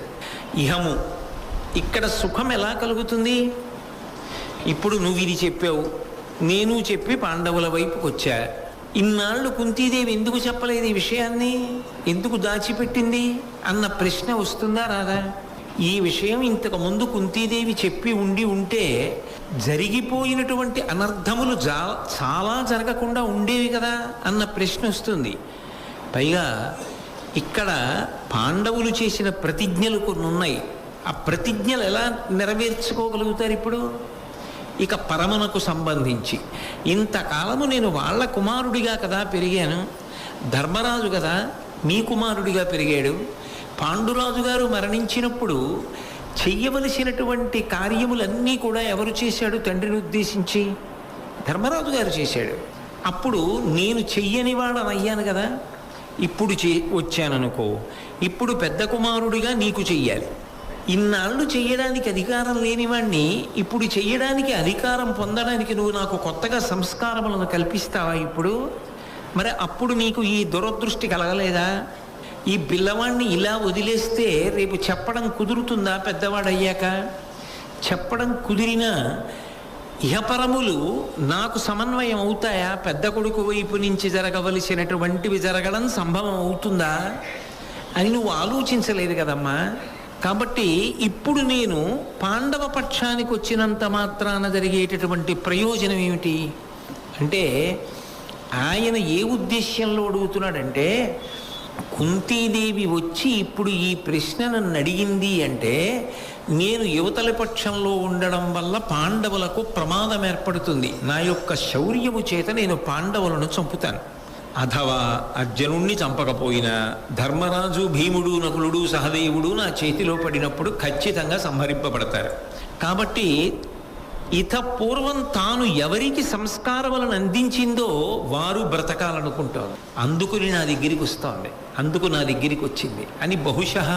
ఇహము, ఇక్కడ సుఖం ఎలా కలుగుతుంది? ఇప్పుడు నువ్వు ఇది చెప్పావు, నేను చెప్పి పాండవుల వైపుకి వచ్చా. ఇన్నాళ్ళు కుంతీదేవి ఎందుకు చెప్పలేదు ఈ విషయాన్ని, ఎందుకు దాచిపెట్టింది అన్న ప్రశ్న వస్తుందా రాదా? ఈ విషయం ఇంతకు ముందు కుంతీదేవి చెప్పి ఉంటే జరిగిపోయినటువంటి అనర్థములు చాలా జరగకుండా ఉండేవి కదా అన్న ప్రశ్న వస్తుంది. పైగా ఇక్కడ పాండవులు చేసిన ప్రతిజ్ఞలు కొన్ని ఉన్నాయి. ఆ ప్రతిజ్ఞలు ఎలా నెరవేర్చుకోగలుగుతారు ఇప్పుడు? ఇక పరమనకు సంబంధించి ఇంతకాలము నేను వాళ్ళ కుమారుడిగా కదా పెరిగాను, ధర్మరాజు కదా నీ కుమారుడిగా పెరిగాడు. పాండురాజు గారు మరణించినప్పుడు చెయ్యవలసినటువంటి కార్యములన్నీ కూడా ఎవరు చేశాడు? తండ్రిని ఉద్దేశించి ధర్మరాజు గారు చేశాడు. అప్పుడు నేను చెయ్యని వాడనయ్యాను కదా. ఇప్పుడు వచ్చాననుకో, ఇప్పుడు పెద్ద కుమారుడిగా నీకు చెయ్యాలి. ఇన్నాళ్ళు చెయ్యడానికి అధికారం లేనివాణ్ణి ఇప్పుడు చెయ్యడానికి అధికారం పొందడానికి నువ్వు నాకు కొత్తగా సంస్కారములను కల్పిస్తావా ఇప్పుడు? మరి అప్పుడు నీకు ఈ దురదృష్టి కలగలేదా? ఈ పిల్లవాణ్ణి ఇలా వదిలేస్తే రేపు చెప్పడం కుదురుతుందా? పెద్దవాడయ్యాక చెప్పడం కుదిరినా ఇహపరములు నాకు సమన్వయం అవుతాయా? పెద్ద కొడుకు వైపు నుంచి జరగవలసినటువంటివి జరగడం సంభవం అవుతుందా అని నువ్వు ఆలోచించలేదు కదమ్మా. కాబట్టి ఇప్పుడు నేను పాండవ పక్షానికి వచ్చినంత మాత్రాన జరిగేటటువంటి ప్రయోజనం ఏమిటి అంటే, ఆయన ఏ ఉద్దేశ్యంలో అడుగుతున్నాడంటే, కుంతీదేవి వచ్చి ఇప్పుడు ఈ ప్రశ్న నన్ను అడిగింది అంటే నేను యువతల పక్షంలో ఉండడం వల్ల పాండవులకు ప్రమాదం ఏర్పడుతుంది. నా యొక్క శౌర్యము చేత నేను పాండవులను చంపుతాను. అథవా అర్జునుణ్ణి చంపకపోయినా ధర్మరాజు, భీముడు, నకులుడు, సహదేవుడు నా చేతిలో పడినప్పుడు ఖచ్చితంగా సంహరింపబడతారు. కాబట్టి ఇత పూర్వం తాను ఎవరికి సంస్కారములను అందించిందో వారు బ్రతకాలనుకుంటోంది. అందుకుని నా దగ్గరికి వస్తోంది, అందుకు నా దగ్గరికి వచ్చింది అని బహుశः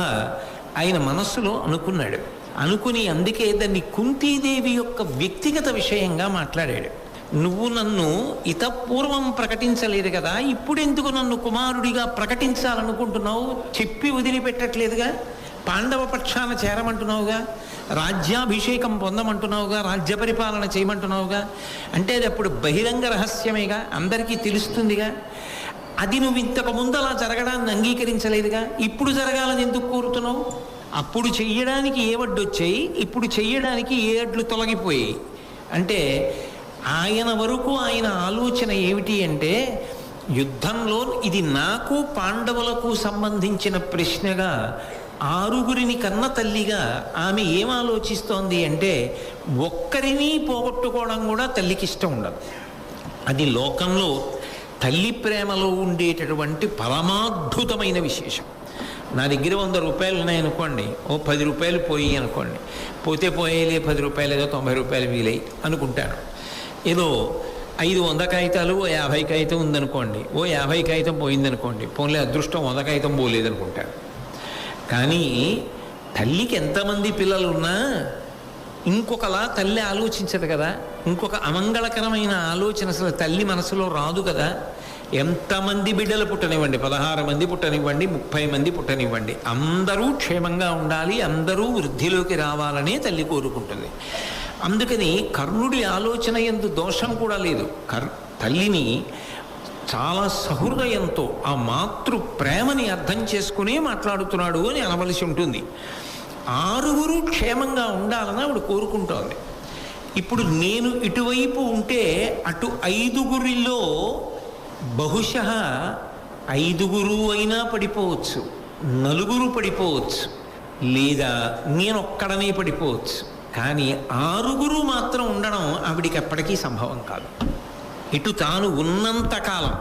ఆయన మనస్సులో అనుకున్నాడు. అనుకుని అందుకే దాన్ని కుంతీదేవి యొక్క వ్యక్తిగత విషయంగా మాట్లాడాడు. నువ్వు నన్ను ఇతపూర్వం ప్రకటించలేదు కదా, ఇప్పుడెందుకు నన్ను కుమారుడిగా ప్రకటించాలనుకుంటున్నావు? చెప్పి వదిలిపెట్టట్లేదుగా, పాండవ పక్షాన చేరమంటున్నావుగా, రాజ్యాభిషేకం పొందమంటున్నావుగా, రాజ్య పరిపాలన చేయమంటున్నావుగా. అంటే అది అప్పుడు బహిరంగ రహస్యమేగా, అందరికీ తెలుస్తుందిగా. అది నువ్వు ఇంతకు ముందు అలా జరగడాన్ని అంగీకరించలేదుగా, ఇప్పుడు జరగాలని ఎందుకు కోరుతున్నావు? అప్పుడు చెయ్యడానికి ఏ వడ్డు వచ్చాయి, ఇప్పుడు చెయ్యడానికి ఏ అడ్లు తొలగిపోయాయి. అంటే ఆయన వరకు ఆయన ఆలోచన ఏమిటి అంటే, యుద్ధంలో ఇది నాకు పాండవులకు సంబంధించిన ప్రశ్నగా ఆరుగురిని కన్న తల్లిగా ఆమె ఏం ఆలోచిస్తోంది అంటే, ఒక్కరిని పోగొట్టుకోవడం కూడా తల్లికి ఇష్టం ఉండదు. అది లోకంలో తల్లి ప్రేమలో ఉండేటటువంటి పరమాద్భుతమైన విశేషం. నా దగ్గర 100 రూపాయలు ఉన్నాయనుకోండి, ఓ 10 రూపాయలు పోయి అనుకోండి, పోతే పోయేలే 10 రూపాయలు ఏదో 90 రూపాయలు వీలై అనుకుంటాను. ఏదో 500 కాగితాలు ఓ 50 కాగితం ఉందనుకోండి, ఓ 50 కాగితం పోయిందనుకోండి, పోన్లే అదృష్టం 100 కాగితం పోలేదనుకుంటాను. కానీ తల్లికి ఎంతమంది పిల్లలు ఉన్నా ఇంకొకలా తల్లి ఆలోచించదు కదా, ఇంకొక అమంగళకరమైన ఆలోచన అసలు తల్లి మనసులో రాదు కదా. ఎంతమంది బిడ్డలు పుట్టనివ్వండి, 16 మంది పుట్టనివ్వండి, 30 మంది పుట్టనివ్వండి, అందరూ క్షేమంగా ఉండాలి, అందరూ వృద్ధిలోకి రావాలనే తల్లి కోరుకుంటుంది. అందుకని కర్ణుడి ఆలోచన యందు దోషం కూడా లేదు. తల్లిని చాలా సహృదయంతో ఆ మాతృ ప్రేమని అర్థం చేసుకునే మాట్లాడుతున్నాడు అని అనవలసి ఉంటుంది. 6 క్షేమంగా ఉండాలని ఆవిడ కోరుకుంటోంది. ఇప్పుడు నేను ఇటువైపు ఉంటే అటు 5 బహుశः 5 అయినా పడిపోవచ్చు, 4 పడిపోవచ్చు, లేదా నేనొక్కడనే పడిపోవచ్చు. కానీ 6 మాత్రం ఉండడం ఆవిడికి ఎప్పటికీ సంభవం కాదు. ఇటు తాను ఉన్నంతకాలం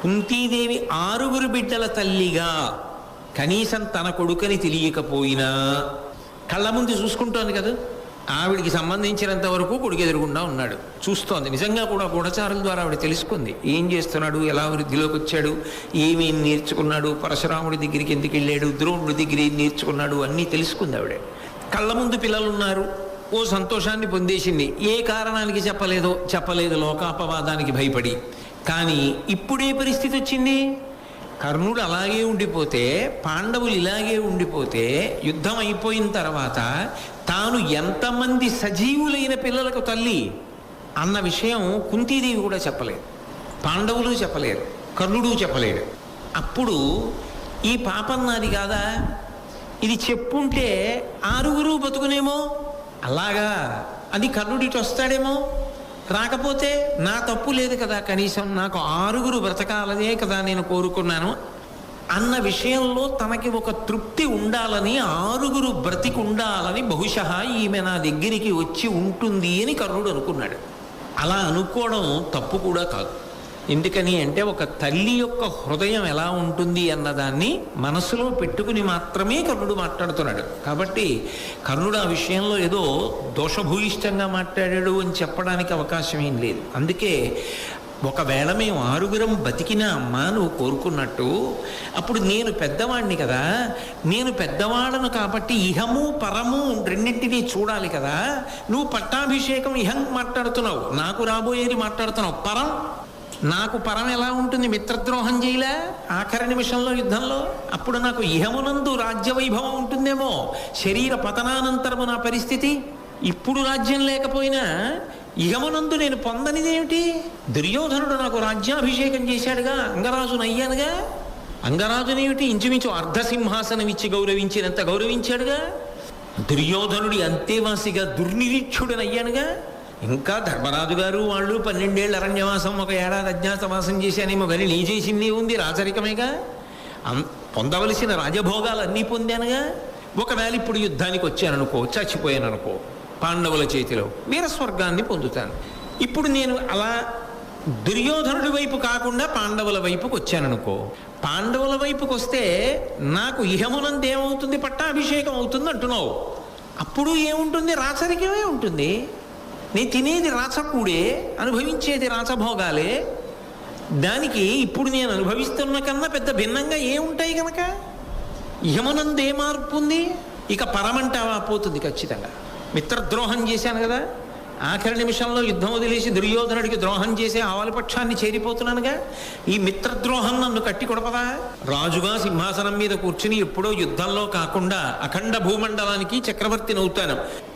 కుంతీదేవి 6 బిడ్డల తల్లిగా కనీసం తన కొడుకని తెలియకపోయినా కళ్ళ ముందు చూసుకుంటోంది కదా. ఆవిడికి సంబంధించినంత వరకు కొడుకు ఎదురుగుండా ఉన్నాడు, చూస్తోంది. నిజంగా కూడా గూఢచారుల ద్వారా ఆవిడ తెలుసుకుంది ఏం చేస్తున్నాడు, ఎలా వృద్ధిలోకి వచ్చాడు, ఏమేం నేర్చుకున్నాడు, పరశురాముడి దగ్గరికి ఎందుకు వెళ్ళాడు, ద్రోణుడి దగ్గర ఏం నేర్చుకున్నాడు, అన్నీ తెలుసుకుంది ఆవిడ. కళ్ళ ముందు పిల్లలు ఉన్నారు, ఓ సంతోషాన్ని పొందేసింది. ఏ కారణానికి చెప్పలేదు లోకాపవాదానికి భయపడి. కానీ ఇప్పుడే పరిస్థితి వచ్చింది. కర్ణుడు అలాగే ఉండిపోతే, పాండవులు ఇలాగే ఉండిపోతే, యుద్ధం అయిపోయిన తర్వాత తాను ఎంతమంది సజీవులైన పిల్లలకు తల్లి అన్న విషయం కుంతీదేవి కూడా చెప్పలేదు, పాండవులు చెప్పలేరు, కర్ణుడు చెప్పలేడు. అప్పుడు ఈ పాపం నాది కాదా, ఇది చెప్పుంటే 6 బతుకునేమో, అలాగా అది కర్ణుడికి వస్తాడేమో, రాకపోతే నా తప్పు లేదు కదా, కనీసం నాకు 6 బ్రతకాలనే కదా నేను కోరుకున్నాను అన్న విషయంలో తనకి ఒక తృప్తి ఉండాలని, 6 బ్రతికి ఉండాలని బహుశः ఈమె నా దగ్గరికి వచ్చి ఉంటుంది అని కర్ణుడు అనుకున్నాడు. అలా అనుకోవడం తప్పు కూడా కాదు. ఎందుకని అంటే ఒక తల్లి యొక్క హృదయం ఎలా ఉంటుంది అన్నదాన్ని మనసులో పెట్టుకుని మాత్రమే కర్ణుడు మాట్లాడుతున్నాడు. కాబట్టి కర్ణుడు ఆ విషయంలో ఏదో దోషభూయిష్టంగా మాట్లాడాడు అని చెప్పడానికి అవకాశం ఏం లేదు. అందుకే ఒకవేళ మేము 6 బతికినా అమ్మా నువ్వు కోరుకున్నట్టు, అప్పుడు నేను పెద్దవాడిని కదా, నేను పెద్దవాడను కాబట్టి ఇహము పరము రెండింటినీ చూడాలి కదా. నువ్వు పట్టాభిషేకం ఇహం మాట్లాడుతున్నావు, నాకు రాబోయేది మాట్లాడుతున్నావు. పరం, నాకు పరం ఎలా ఉంటుంది, మిత్రద్రోహం చేయలే ఆఖరి నిమిషంలో యుద్ధంలో, అప్పుడు నాకు ఇహమునందు రాజ్యవైభవం ఉంటుందేమో, శరీర పతనానంతరము నా పరిస్థితి. ఇప్పుడు రాజ్యం లేకపోయినా ఇహమునందు నేను పొందనిదేమిటి, దుర్యోధనుడు నాకు రాజ్యాభిషేకం చేశాడుగా, అంగరాజును అయ్యానుగా, అంగరాజునేమిటి ఇంచుమించు అర్ధసింహాసనం ఇచ్చి గౌరవించినంత గౌరవించాడుగా, దుర్యోధనుడి అంతేవాసిగా దుర్నిరీక్షుడని అయ్యానుగా. ఇంకా ధర్మరాజు గారు వాళ్ళు 12 ఏళ్ళ అరణ్యవాసం, 1 ఏడాది అజ్ఞాతవాసం చేశానేమో, కానీ నీ చేసింది ఉంది రాజరికమేగా, పొందవలసిన రాజభోగాలన్నీ పొందానుగా. ఒకవేళ ఇప్పుడు యుద్ధానికి వచ్చాననుకో, చచ్చిపోయాననుకో, పాండవుల చేతిలో వీరస్వర్గాన్ని పొందుతాను. ఇప్పుడు నేను అలా దుర్యోధనుడి వైపు కాకుండా పాండవుల వైపుకు వచ్చాననుకో, పాండవుల వైపుకు వస్తే నాకు ఇహమునందు ఏమవుతుంది, పట్టాభిషేకం అవుతుంది అంటున్నావు. అప్పుడు ఏముంటుంది, రాచరికమే ఉంటుంది. నేను తినేది రాచకూడే, అనుభవించేది రాచభోగాలే. దానికి ఇప్పుడు నేను అనుభవిస్తున్న కన్నా పెద్ద భిన్నంగా ఏముంటాయి కనుక ఇహమునందు ఏ మార్పు ఉంది. ఇక పరమంటావా, పోతుంది ఖచ్చితంగా. మిత్రద్రోహం చేశాను కదా, ఆఖరి నిమిషంలో యుద్ధం వదిలేసి దుర్యోధనుడికి ద్రోహం చేసే ఆవలిపక్షాన్ని చేరిపోతున్నానుగా. ఈ మిత్రద్రోహం నన్ను కట్టి కొడపదా, రాజుగా సింహాసనం మీద కూర్చుని ఎప్పుడో యుద్ధంలో కాకుండా అఖండ భూమండలానికి చక్రవర్తిని అవుతాను.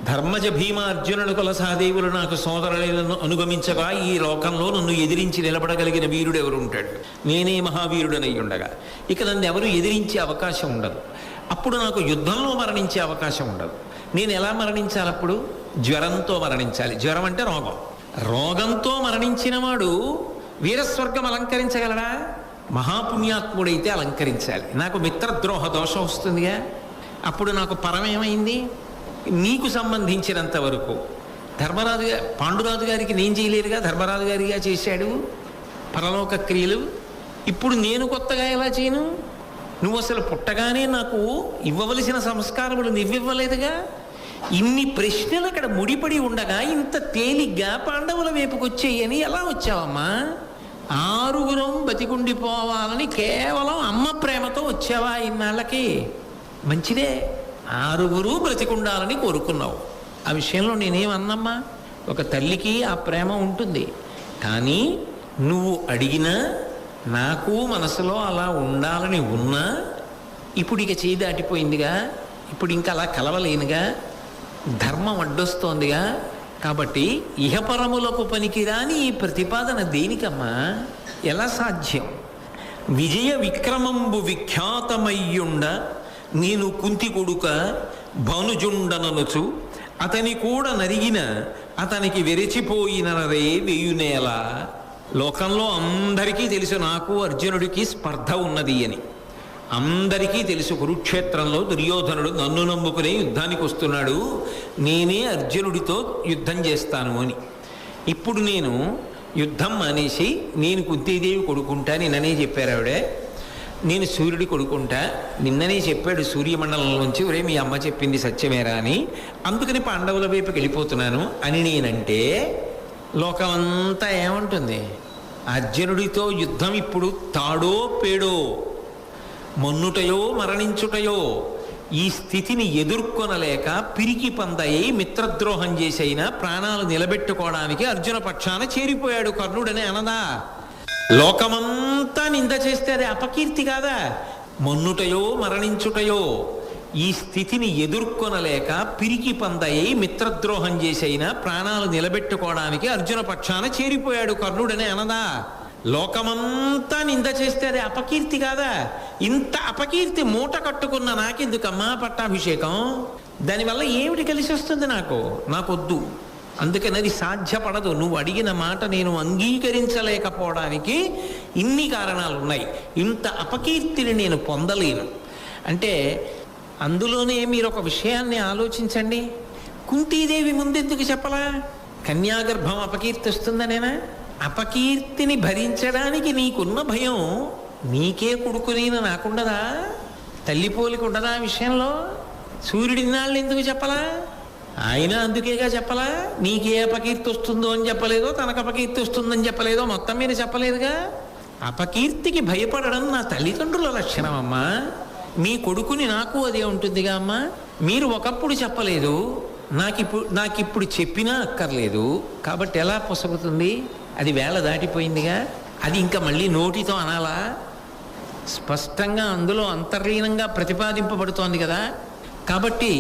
ధర్మజ భీమ అర్జునుడు కుల సహదేవులు నాకు సోదరులను అనుగమించగా ఈ లోకంలో నన్ను ఎదిరించి నిలబడగలిగిన వీరుడు ఎవరు ఉంటాడు, నేనే మహావీరుడనై ఉండగా. ఇక నన్ను ఎవరు ఎదిరించే అవకాశం ఉండదు. అప్పుడు నాకు యుద్ధంలో మరణించే అవకాశం ఉండదు. నేను ఎలా మరణించాలి, అప్పుడు జ్వరంతో మరణించాలి. జ్వరం అంటే రోగం. రోగంతో మరణించిన వాడు వీరస్వర్గం అలంకరించగలడా, మహాపుణ్యాత్ముడైతే అలంకరించాలి. నాకు మిత్రద్రోహ దోషం వస్తుందిగా, అప్పుడు నాకు పరమేమైంది. నీకు సంబంధించినంత వరకు పాండురాజు గారికి నేను చేయలేదుగా, ధర్మరాజు గారిగా చేశాడు పరలోక క్రియలు. ఇప్పుడు నేను కొత్తగా ఎలా చేయను, నువ్వు అసలు పుట్టగానే నాకు ఇవ్వవలసిన సంస్కారములు నువ్వివ్వలేదుగా. ఇన్ని ప్రశ్నలు అక్కడ ముడిపడి ఉండగా ఇంత తేలిగ్గా పాండవుల వైపుకి వచ్చేయని ఎలా వచ్చావమ్మా? 6 బతికుండిపోవాలని కేవలం అమ్మ ప్రేమతో వచ్చావా ఇన్నాళ్ళకి? మంచిదే, 6 బ్రతికుండాలని కోరుకున్నావు. ఆ విషయంలో నేనేమన్నమ్మా, ఒక తల్లికి ఆ ప్రేమ ఉంటుంది. కానీ నువ్వు అడిగినా నాకు మనసులో అలా ఉండాలని ఉన్నా ఇప్పుడు ఇక చేయి దాటిపోయిందిగా, ఇప్పుడు ఇంకా అలా కలవలేనుగా, ధర్మం అడ్డొస్తోందిగా. కాబట్టి ఇహపరములకు పనికిరాని ఈ ప్రతిపాదన దేనికమ్మా, ఎలా సాధ్యం? విజయ విక్రమంబు విఖ్యాతమయ్యుండ నేను కుంతి కొడుక భానుజుండననుచు అతని కూడా నరిగిన అతనికి వెరచిపోయినరే వేయునేల. లోకంలో అందరికీ తెలుసు నాకు అర్జునుడికి స్పర్ధ ఉన్నది అని. అందరికీ తెలుసు కురుక్షేత్రంలో దుర్యోధనుడు నన్ను నమ్ముకునే యుద్ధానికి వస్తున్నాడు, నేనే అర్జునుడితో యుద్ధం చేస్తాను అని. ఇప్పుడు నేను యుద్ధం మానేసి నేను కుంతీదేవి కొడుకుంటా నిన్ననే చెప్పారు ఆవిడే, నేను సూర్యుడి కొడుకుంటా, నిన్ననే చెప్పాడు సూర్యమండలం నుంచి, ఒరే మీ అమ్మ చెప్పింది సత్యమేరా అని, అందుకని పాండవుల వైపుకి వెళ్ళిపోతున్నాను అని నేనంటే లోకమంతా ఏమంటుంది? అర్జునుడితో యుద్ధం ఇప్పుడు తాడో పేడో, మన్నుటయో మరణించుటయో, ఈ స్థితిని ఎదుర్కొనలేక పిరికి పందయి మిత్రద్రోహం చేసైనా ప్రాణాలు నిలబెట్టుకోవడానికి అర్జున పక్షాన చేరిపోయాడు కర్ణుడనే అనదా? లోకమంతా నింద చేస్తే అది అపకీర్తి కాదా? మన్నుటయో మరణించుటయో, ఈ స్థితిని ఎదుర్కొనలేక పిరికి పందయి మిత్రద్రోహం చేసైనా ప్రాణాలు నిలబెట్టుకోవడానికి అర్జున పక్షాన చేరిపోయాడు కర్ణుడనే అనదా? లోకమంతా నింద చేస్తే అది అపకీర్తి కాదా? ఇంత అపకీర్తి మూట కట్టుకున్న నాకెందుకమ్మా పట్టాభిషేకం? దానివల్ల ఏమిటి కలిసి వస్తుంది? నాకొద్దు. అందుకని అది సాధ్యపడదు. నువ్వు అడిగిన మాట నేను అంగీకరించలేకపోవడానికి ఇన్ని కారణాలు ఉన్నాయి. ఇంత అపకీర్తిని నేను పొందలేను అంటే అందులోనే మీరు ఒక విషయాన్ని ఆలోచించండి. కుంతీదేవి ముందెందుకు చెప్పలా? కన్యాగర్భం అపకీర్తి వస్తుందనేనా? అపకీర్తిని భరించడానికి నీకున్న భయం నీకే కొడుకునేనా నాకుండదా? తల్లిపోలికి ఉండదా ఆ విషయంలో? సూర్యుడి నాళ్ళు ఎందుకు చెప్పలా? ఆయన అందుకేగా చెప్పలా. నీకే అపకీర్తి వస్తుందో అని చెప్పలేదో, తనకు అపకీర్తి వస్తుందని చెప్పలేదో, మొత్తం మీద చెప్పలేదుగా. అపకీర్తికి భయపడడం నా తల్లిదండ్రుల లక్షణం అమ్మా. మీ కొడుకుని నాకు అదే ఉంటుందిగా అమ్మా. మీరు ఒకప్పుడు చెప్పలేదు, నాకిప్పుడు చెప్పినా అక్కర్లేదు, కాబట్టి ఎలా పొసగుతుంది? అది వేళ దాటిపోయిందిగా. అది ఇంకా మళ్ళీ నోటితో అనాలా? స్పష్టంగా అందులో అంతర్లీనంగా ప్రతిపాదింపబడుతోంది కదా. కాబట్టి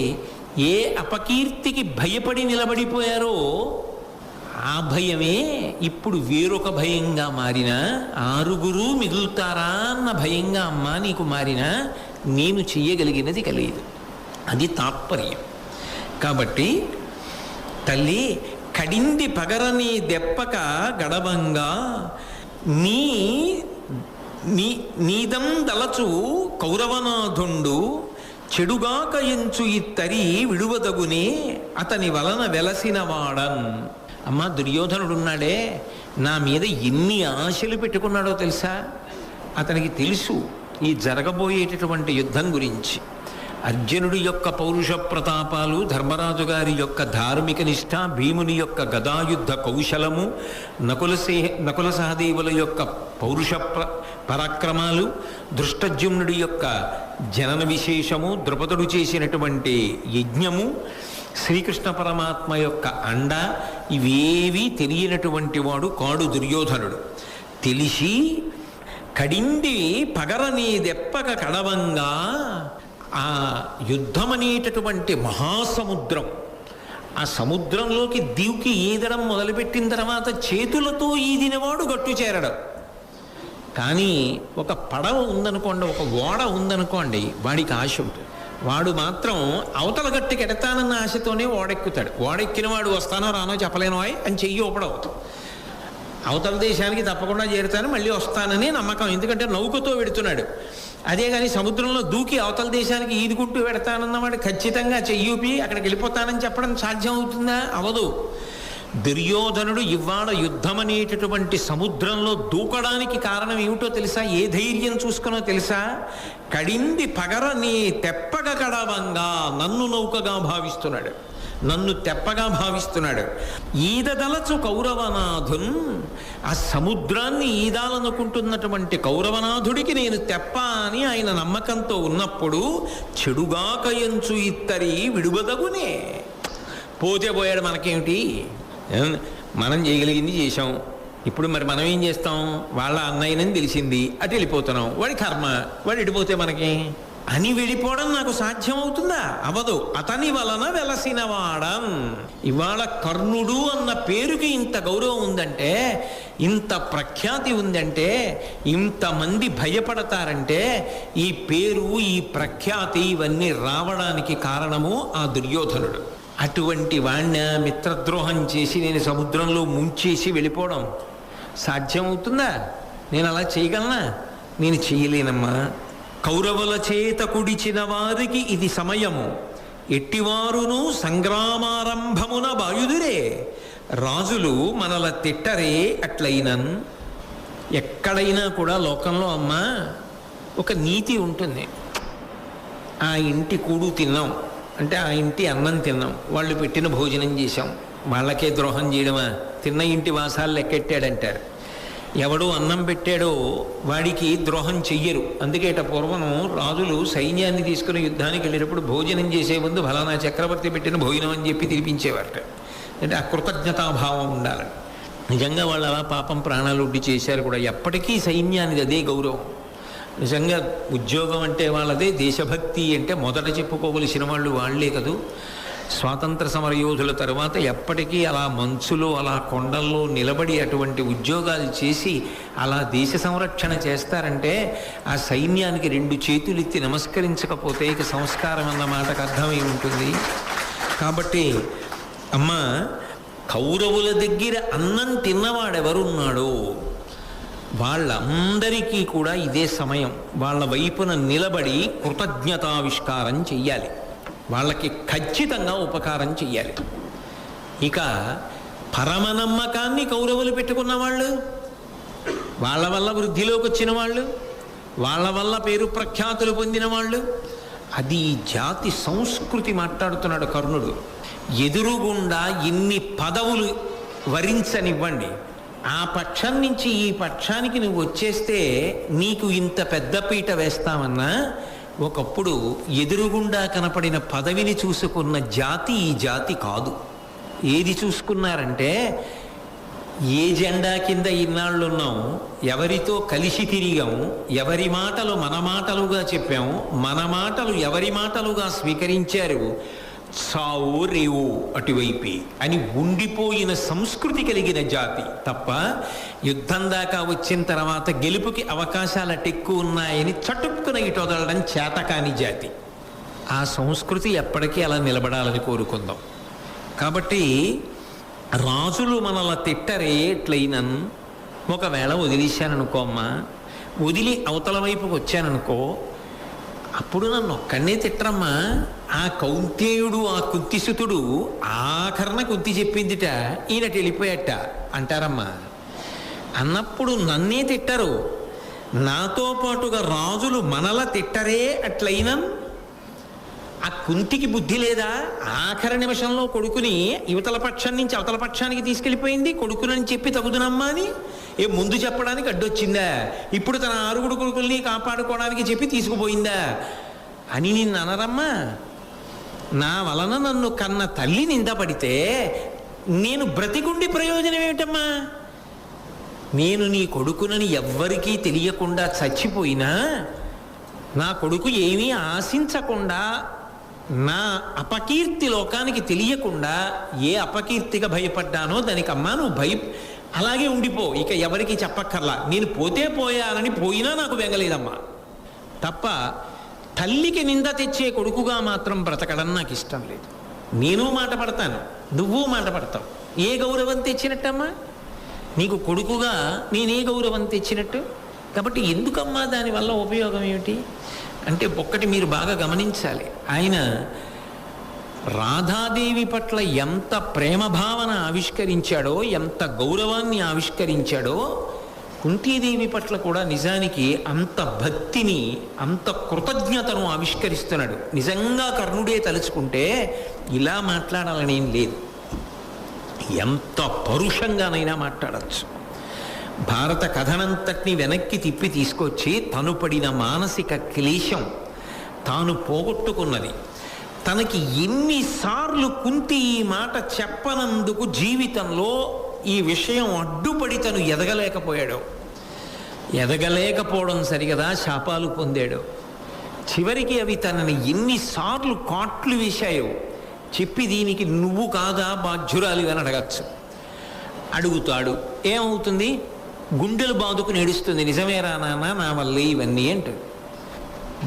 ఏ అపకీర్తికి భయపడి నిలబడిపోయారో ఆ భయమే ఇప్పుడు వేరొక భయంగా మారిన, ఆరుగురు మిగులుతారా అన్న భయంగా అమ్మా నీకు మారిన, నేను చెయ్యగలిగినది కలిగదు. అది తాత్పర్యం. కాబట్టి తల్లి కడింది పగరని దెప్పక గడవంగా నీదం దలచు కౌరవనాథుండు చెడుగాక ఎంచు ఇత్తరి విడువదగునే అతని వలన వెలసిన వాడన్. అమ్మ దుర్యోధనుడున్నాడే, నా మీద ఎన్ని ఆశలు పెట్టుకున్నాడో తెలుసా? అతనికి తెలుసు ఈ జరగబోయేటటువంటి యుద్ధం గురించి. అర్జునుడి యొక్క పౌరుష ప్రతాపాలు, ధర్మరాజు గారి యొక్క ధార్మిక నిష్ఠ, భీముని యొక్క గదాయుద్ధ కౌశలము, నకుల సహదేవుల యొక్క పౌరుష పరాక్రమాలు, దృష్టజ్యుమ్నుడి యొక్క జనన విశేషము, ద్రుపదుడు చేసినటువంటి యజ్ఞము, శ్రీకృష్ణ పరమాత్మ యొక్క అండ, ఇవేవీ తెలియనటువంటి వాడు కాడు దుర్యోధనుడు. తెలిసి కడింది పగరనేదెప్పక కడవంగా, ఆ యుద్ధం అనేటటువంటి మహాసముద్రం, ఆ సముద్రంలోకి దివుకి ఈదడం మొదలుపెట్టిన తర్వాత చేతులతో ఈదినవాడు గట్టు చేరడం. కానీ ఒక పడవ ఉందనుకోండి, ఒక ఓడ ఉందనుకోండి, వాడికి ఆశ ఉంటుంది. వాడు మాత్రం అవతల గట్టుకి ఎడతానన్న ఆశతోనే ఓడెక్కుతాడు. ఓడెక్కిన వాడు వస్తానో రానో చెప్పలేనో అని చెయ్యి ఊపడవుతాం. అవతల దేశానికి తప్పకుండా చేరుతాను, మళ్ళీ వస్తానని నమ్మకం. ఎందుకంటే నౌకతో వెడుతున్నాడు. అదే కానీ సముద్రంలో దూకి అవతల దేశానికి ఈదుకుంటూ పెడతానన్నవాడు ఖచ్చితంగా చెయ్యూపి అక్కడికి వెళ్ళిపోతానని చెప్పడం సాధ్యం అవుతుందా? అవదు. దుర్యోధనుడు ఇవాళ యుద్ధం అనేటటువంటి సముద్రంలో దూకడానికి కారణం ఏమిటో తెలుసా? ఏ ధైర్యం చూసుకునో తెలుసా? కడింది పగర నీ తెప్పగ కడవంగా, నన్ను నౌకగా భావిస్తున్నాడు, నన్ను తెప్పగా భావిస్తున్నాడు. ఈదదలచు కౌరవనాథున్, ఆ సముద్రాన్ని ఈదాలనుకుంటున్నటువంటి కౌరవనాథుడికి నేను తెప్ప అని ఆయన నమ్మకంతో ఉన్నప్పుడు చెడుగాక ఎంచు ఇత్తరి విడువదగునే. పోతే పోయాడు, మనకేమిటి? మనం చేయగలిగింది చేశాం. ఇప్పుడు మరి మనం ఏం చేస్తాం? వాళ్ళ అన్నయ్యనని తెలిసింది, అటు వెళ్ళిపోతున్నాం. వాడి కర్మ, వాడు వెళ్ళిపోతే మనకి అని వెళ్ళిపోవడం నాకు సాధ్యం అవుతుందా? అవదు. అతని వలన వెలసినవాడం. ఇవాళ కర్ణుడు అన్న పేరుకి ఇంత గౌరవం ఉందంటే, ఇంత ప్రఖ్యాతి ఉందంటే, ఇంతమంది భయపడతారంటే, ఈ పేరు, ఈ ప్రఖ్యాతి ఇవన్నీ రావడానికి కారణము ఆ దుర్యోధనుడు. అటువంటి వాణ్ణ మిత్రద్రోహం చేసి నేను సముద్రంలో ముంచేసి వెళ్ళిపోవడం సాధ్యమవుతుందా? నేను అలా చేయగలనా? నేను చేయలేనమ్మా. కౌరవుల చేత కుడిచిన వారికి ఇది సమయము, ఎట్టివారును సంగ్రామారంభమున బాయుదురే. రాజులు మనల తిట్టరే అట్లయినన్. ఎక్కడైనా కూడా లోకంలో అమ్మ ఒక నీతి ఉంటుంది. ఆ ఇంటి కూడు తిన్నాం అంటే ఆ ఇంటి అన్నం తిన్నాం, వాళ్ళు పెట్టిన భోజనం చేశాం, వాళ్ళకే ద్రోహం చేయడమా? తిన్న ఇంటి వాసాలు లెక్కెట్టాడంటారు. ఎవడు అన్నం పెట్టాడో వాడికి ద్రోహం చెయ్యరు. అందుకేట పూర్వం రాజులు సైన్యాన్ని తీసుకుని యుద్ధానికి వెళ్ళేటప్పుడు భోజనం చేసే ముందు ఫలానా చక్రవర్తి పెట్టిన భోజనం అని చెప్పి తినిపించేవారట. అంటే ఆ కృతజ్ఞతాభావం ఉండాలి. నిజంగా వాళ్ళు అలా పాపం ప్రాణాలు ఉడ్డి చేశారు కూడా. ఎప్పటికీ సైన్యానికి అదే గౌరవం. నిజంగా ఉద్యోగం అంటే వాళ్ళదే, దేశభక్తి అంటే మొదట చెప్పుకోవలసిన వాళ్ళు వాళ్లే కదూ. స్వాతంత్ర సమరయోధుల తర్వాత ఎప్పటికీ అలా మంచులో అలా కొండల్లో నిలబడి అటువంటి ఉద్యోగాలు చేసి అలా దేశ సంరక్షణ చేస్తారంటే ఆ సైన్యానికి 2 చేతులు ఎత్తి నమస్కరించకపోతే ఇక సంస్కారం అన్న మాటకు అర్థమై ఉంటుంది. కాబట్టి అమ్మ, కౌరవుల దగ్గర అన్నం తిన్నవాడెవరున్నాడో వాళ్ళందరికీ కూడా ఇదే సమయం వాళ్ళ వైపున నిలబడి కృతజ్ఞతావిష్కారం చెయ్యాలి. వాళ్ళకి ఖచ్చితంగా ఉపకారం చెయ్యాలి. ఇక పరమనమ్మకాన్ని కౌరవులు పెట్టుకున్న వాళ్ళు, వాళ్ళ వల్ల వృద్ధిలోకి వచ్చిన వాళ్ళు, వాళ్ళ వల్ల పేరు ప్రఖ్యాతులు పొందిన వాళ్ళు, అది జాతి సంస్కృతి మాట్లాడుతున్నాడు కర్ణుడు. ఎదురుగుండా ఇన్ని పదవులు వరించనివ్వండి, ఆ పక్షం నుంచి ఈ పక్షానికి నువ్వు వచ్చేస్తే నీకు ఇంత పెద్ద పీట వేస్తామన్నా, ఒకప్పుడు ఎదురుగుండా కనపడిన పదవిని చూసుకున్న జాతి ఈ జాతి కాదు. ఏది చూసుకున్నారంటే, ఏ జెండా కింద ఇన్నాళ్ళు ఉన్నాం, ఎవరితో కలిసి తిరిగాం, ఎవరి మాటలు మన మాటలుగా చెప్పాము, మన మాటలు ఎవరి మాటలుగా స్వీకరించారు, సావు రేవు అటువైపే అని ఉండిపోయిన సంస్కృతి కలిగిన జాతి తప్ప, యుద్ధం దాకా వచ్చిన తర్వాత గెలుపుకి అవకాశాలు అటెక్కువ ఉన్నాయని చటుక్కున ఇటు వదలడం చేతకాని జాతి. ఆ సంస్కృతి ఎప్పటికీ అలా నిలబడాలని కోరుకుందాం. కాబట్టి రాజులు మనల తిట్టరే ఎట్లయినన్. ఒకవేళ వదిలేశాననుకో అమ్మ, వదిలి అవతల వైపుకి వచ్చాననుకో, అప్పుడు నన్ను ఒక్కడనే తిట్టరమ్మా. ఆ కౌంతేయుడు, ఆ కుంతిసుతుడు ఆఖరణ కుంతి చెప్పిందిట, ఈయనటి వెళ్ళిపోయట అంటారమ్మా. అన్నప్పుడు నన్నే తిట్టరు, నాతో పాటుగా రాజులు మనల తిట్టరే అట్లయినా. ఆ కుంతికి బుద్ధి లేదా? ఆఖరి నిమిషంలో కొడుకుని యువతల పక్షం నుంచి అవతల పక్షానికి తీసుకెళ్ళిపోయింది. కొడుకునని చెప్పి తగుదునమ్మా అని ముందు చెప్పడానికి అడ్డొచ్చిందా? ఇప్పుడు తన 6 కొడుకుల్ని కాపాడుకోవడానికి చెప్పి తీసుకుపోయిందా అని నిన్ను అనరమ్మా. నా వలన నన్ను కన్న తల్లి నిందపడితే నేను బ్రతికుండి ప్రయోజనం ఏమిటమ్మా? నేను నీ కొడుకునని ఎవ్వరికీ తెలియకుండా చచ్చిపోయినా, నా కొడుకు ఏమీ ఆశించకుండా, నా అపకీర్తి లోకానికి తెలియకుండా ఏ అపకీర్తిగా భయపడ్డానో దానికి అమ్మా నువ్వు అలాగే ఉండిపో, ఇక ఎవరికి చెప్పక్కర్లా. నేను పోతే పోయానని పోయినా నాకు వెంగలేదమ్మా. తప్ప తల్లికి నింద తెచ్చే కొడుకుగా మాత్రం బ్రతకడం నాకు ఇష్టం లేదు. నేను మాట పడతాను, నువ్వు మాట పడతావు. ఏ గౌరవం తెచ్చినట్టమ్మా? నీకు కొడుకుగా నేనే గౌరవం తెచ్చినట్టు? కాబట్టి ఎందుకమ్మా దానివల్ల ఉపయోగం ఏమిటి అంటే, ఒక్కటి మీరు బాగా గమనించాలి. ఆయన రాధాదేవి పట్ల ఎంత ప్రేమ భావన ఆవిష్కరించాడో, ఎంత గౌరవాన్ని ఆవిష్కరించాడో, కుంతీదేవి పట్ల కూడా నిజానికి అంత భక్తిని, అంత కృతజ్ఞతను ఆవిష్కరిస్తున్నాడు. నిజంగా కర్ణుడే తలుచుకుంటే ఇలా మాట్లాడాలనేం లేదు, ఎంత పరుషంగానైనా మాట్లాడచ్చు. భారత కథనంతటిని వెనక్కి తిప్పి తీసుకొచ్చి తను పడిన మానసిక క్లేశం, తాను పోగొట్టుకున్నది, తనకి ఎన్నిసార్లు కుంతి ఈ మాట చెప్పనందుకు జీవితంలో ఈ విషయం అడ్డుపడి తను ఎదగలేకపోయాడు. ఎదగలేకపోవడం సరిగదా శాపాలు పొందాడు. చివరికి అవి తనని ఎన్నిసార్లు కాట్లు వేశాయో చెప్పి, దీనికి నువ్వు కాదా బాధ్యురాలి అని అడగచ్చు. అడుగుతాడు, ఏమవుతుంది? గుండెలు బాదుకుని ఏడుస్తుంది, నిజమేరా నాన్న నా వల్లే ఇవన్నీ అంటాడు.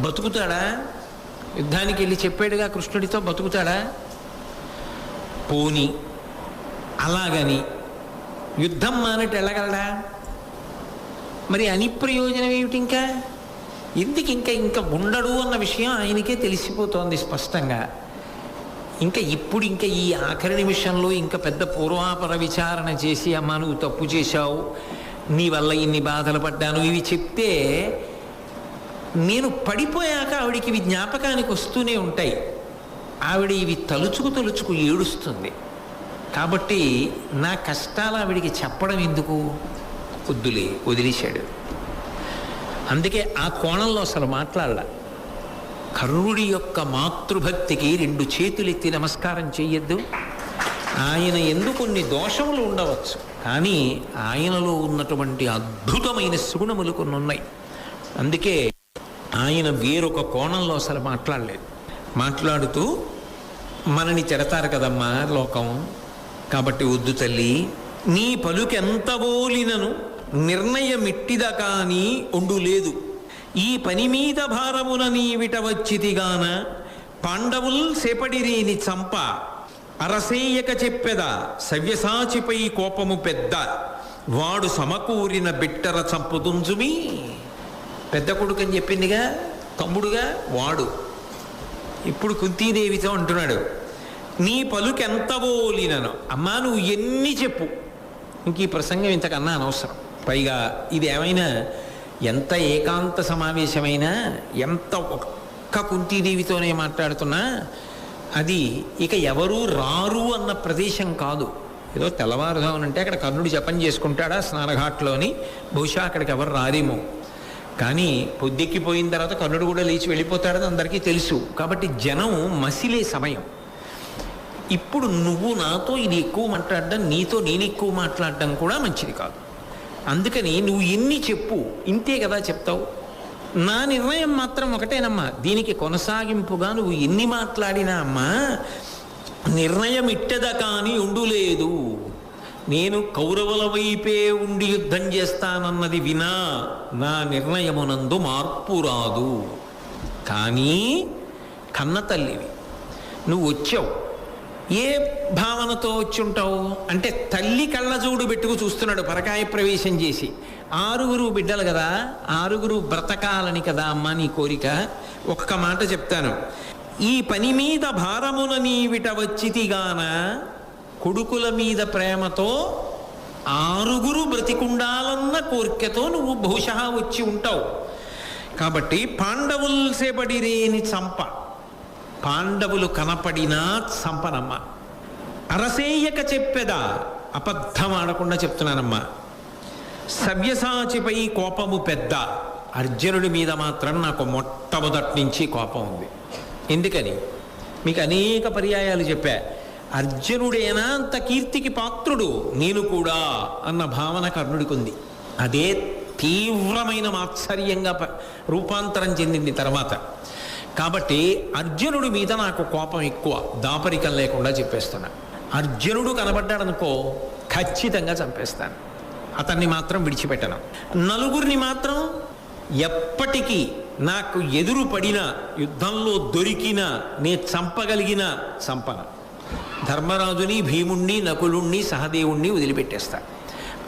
బతుకుతాడా? యుద్ధానికి వెళ్ళి చెప్పాడుగా కృష్ణుడితో, బతుకుతాడా? పోని అలాగని యుద్ధం మానట్టు వెళ్ళగలడా? మరి అని ప్రయోజనం ఏమిటి? ఇంకా ఉండడు అన్న విషయం ఆయనకే తెలిసిపోతోంది స్పష్టంగా. ఇంకా ఇప్పుడు ఇంకా ఈ ఆఖరి నిమిషంలో ఇంకా పెద్ద పూర్వాపర విచారణ చేసి అమ్మ నువ్వు తప్పు చేశావు, నీ వల్ల ఇన్ని బాధలు పడ్డాను ఇవి చెప్తే నేను పడిపోయాక ఆవిడికి ఇవి జ్ఞాపకానికి వస్తూనే ఉంటాయి. ఆవిడ ఇవి తలుచుకు ఏడుస్తుంది. కాబట్టి నా కష్టాలు ఆవిడికి చెప్పడం ఎందుకు, వద్దులే వదిలేశాడు. అందుకే ఆ కోణంలో అసలు మాట్లాడాల. కర్ణుడి యొక్క మాతృభక్తికి 2 చేతులెత్తి నమస్కారం చెయ్యొద్దు. ఆయన ఎందుకు కొన్ని దోషములు ఉండవచ్చు, కానీ ఆయనలో ఉన్నటువంటి అద్భుతమైన సుగుణములు కొన్ని ఉన్నాయి. అందుకే ఆయన వేరొక కోణంలో అసలు మాట్లాడలేదు. మాట్లాడుతూ మనని చెడతారు కదమ్మా లోకం, కాబట్టి వద్దు తల్లి, నీ పలుకెంత బోలినను నిర్ణయమిట్టిద కానీ ఒండు లేదు. ఈ పని మీద భారమున నీవిట వచ్చితిగాన పాండవుల్ సేపడిరేని చంప అరసేయక చెప్పెద సవ్యసాచిపై కోపము పెద్ద వాడు సమకూరిన బిట్టర చంపుతుంజుమి. పెద్ద కొడుకు అని చెప్పిందిగా, తమ్ముడుగా వాడు. ఇప్పుడు కుంతీదేవితో అంటున్నాడు, నీ పలుకెంత బోలినను. అమ్మా నువ్వు ఎన్ని చెప్పు, ఇంక ఈ ప్రసంగం ఇంతకన్నా అనవసరం. పైగా ఇది ఏమైనా ఎంత ఏకాంత సమావేశమైనా, ఎంత ఒక్క కుంతీదేవితోనే మాట్లాడుతున్నా అది ఇక ఎవరూ రారు అన్న ప్రదేశం కాదు. ఏదో తెల్లవారుదామనంటే అక్కడ కర్ణుడు జపం చేసుకుంటాడా స్నానఘాట్లోని, బహుశా అక్కడికి ఎవరు రారేమో. కానీ పొద్దెక్కిపోయిన తర్వాత కర్ణుడు కూడా లేచి వెళ్ళిపోతాడని అందరికీ తెలుసు. కాబట్టి జనం మసిలే సమయం. ఇప్పుడు నువ్వు నాతో ఇది ఎక్కువ మాట్లాడడం, నీతో నేను ఎక్కువ మాట్లాడడం కూడా మంచిది కాదు. అందుకని నువ్వు ఎన్ని చెప్పు, ఇంతే కదా చెప్తావు. నా నిర్ణయం మాత్రం ఒకటేనమ్మా, దీనికి కొనసాగింపుగా నువ్వు ఎన్ని మాట్లాడినా అమ్మా నిర్ణయం ఇట్టదా కానీ ఉండులేదు. నేను కౌరవుల వైపే ఉండి యుద్ధం చేస్తానన్నది వినా నా నిర్ణయమునందు మార్పు రాదు. కానీ కన్న తల్లివి నువ్వు వచ్చావు, ఏ భావనతో వచ్చి ఉంటావు అంటే తల్లి కళ్ళజోడు పెట్టుకు చూస్తున్నాడు పరకాయ ప్రవేశం చేసి. 6 బిడ్డలు కదా, 6 బ్రతకాలని కదా అమ్మా నీ కోరిక. ఒక్క మాట చెప్తాను, ఈ పని మీద భారమున నీవిట వచ్చితిగాన కొడుకుల మీద ప్రేమతో 6 బ్రతికుండాలన్న కోరికతో నువ్వు బహుశా వచ్చి ఉంటావు. కాబట్టి పాండవుల్ సేపడిరేని చంప, పాండవులు కనపడినా చంపనమ్మ. అరసేయక చెప్పెదా, అబద్ధం ఆడకుండా చెప్తున్నానమ్మా. సవ్యసాచిపై కోపము పెద్ద, అర్జునుడి మీద మాత్రం నాకు మొట్టమొదటి నుంచి కోపం ఉంది. ఎందుకని మీకు అనేక పర్యాయాలు చెప్పా. అర్జునుడేనా అంత కీర్తికి పాత్రుడు, నేను కూడా అన్న భావన కర్ణుడికి ఉంది. అదే తీవ్రమైన మాత్సర్యంగా రూపాంతరం చెందింది తర్వాత. కాబట్టి అర్జునుడి మీద నాకు కోపం ఎక్కువ, దాపరికం లేకుండా చెప్పేస్తున్నా. అర్జునుడు కనబడ్డాడనుకో ఖచ్చితంగా చంపేస్తాను, అతన్ని మాత్రం విడిచిపెట్టను. 4 మాత్రం ఎప్పటికీ నాకు ఎదురు పడిన యుద్ధంలో దొరికిన నే చంపగలిగిన చంపన. ధర్మరాజుని, భీముణ్ణి, నకులుణ్ణి, సహదేవుణ్ణి వదిలిపెట్టేస్తా.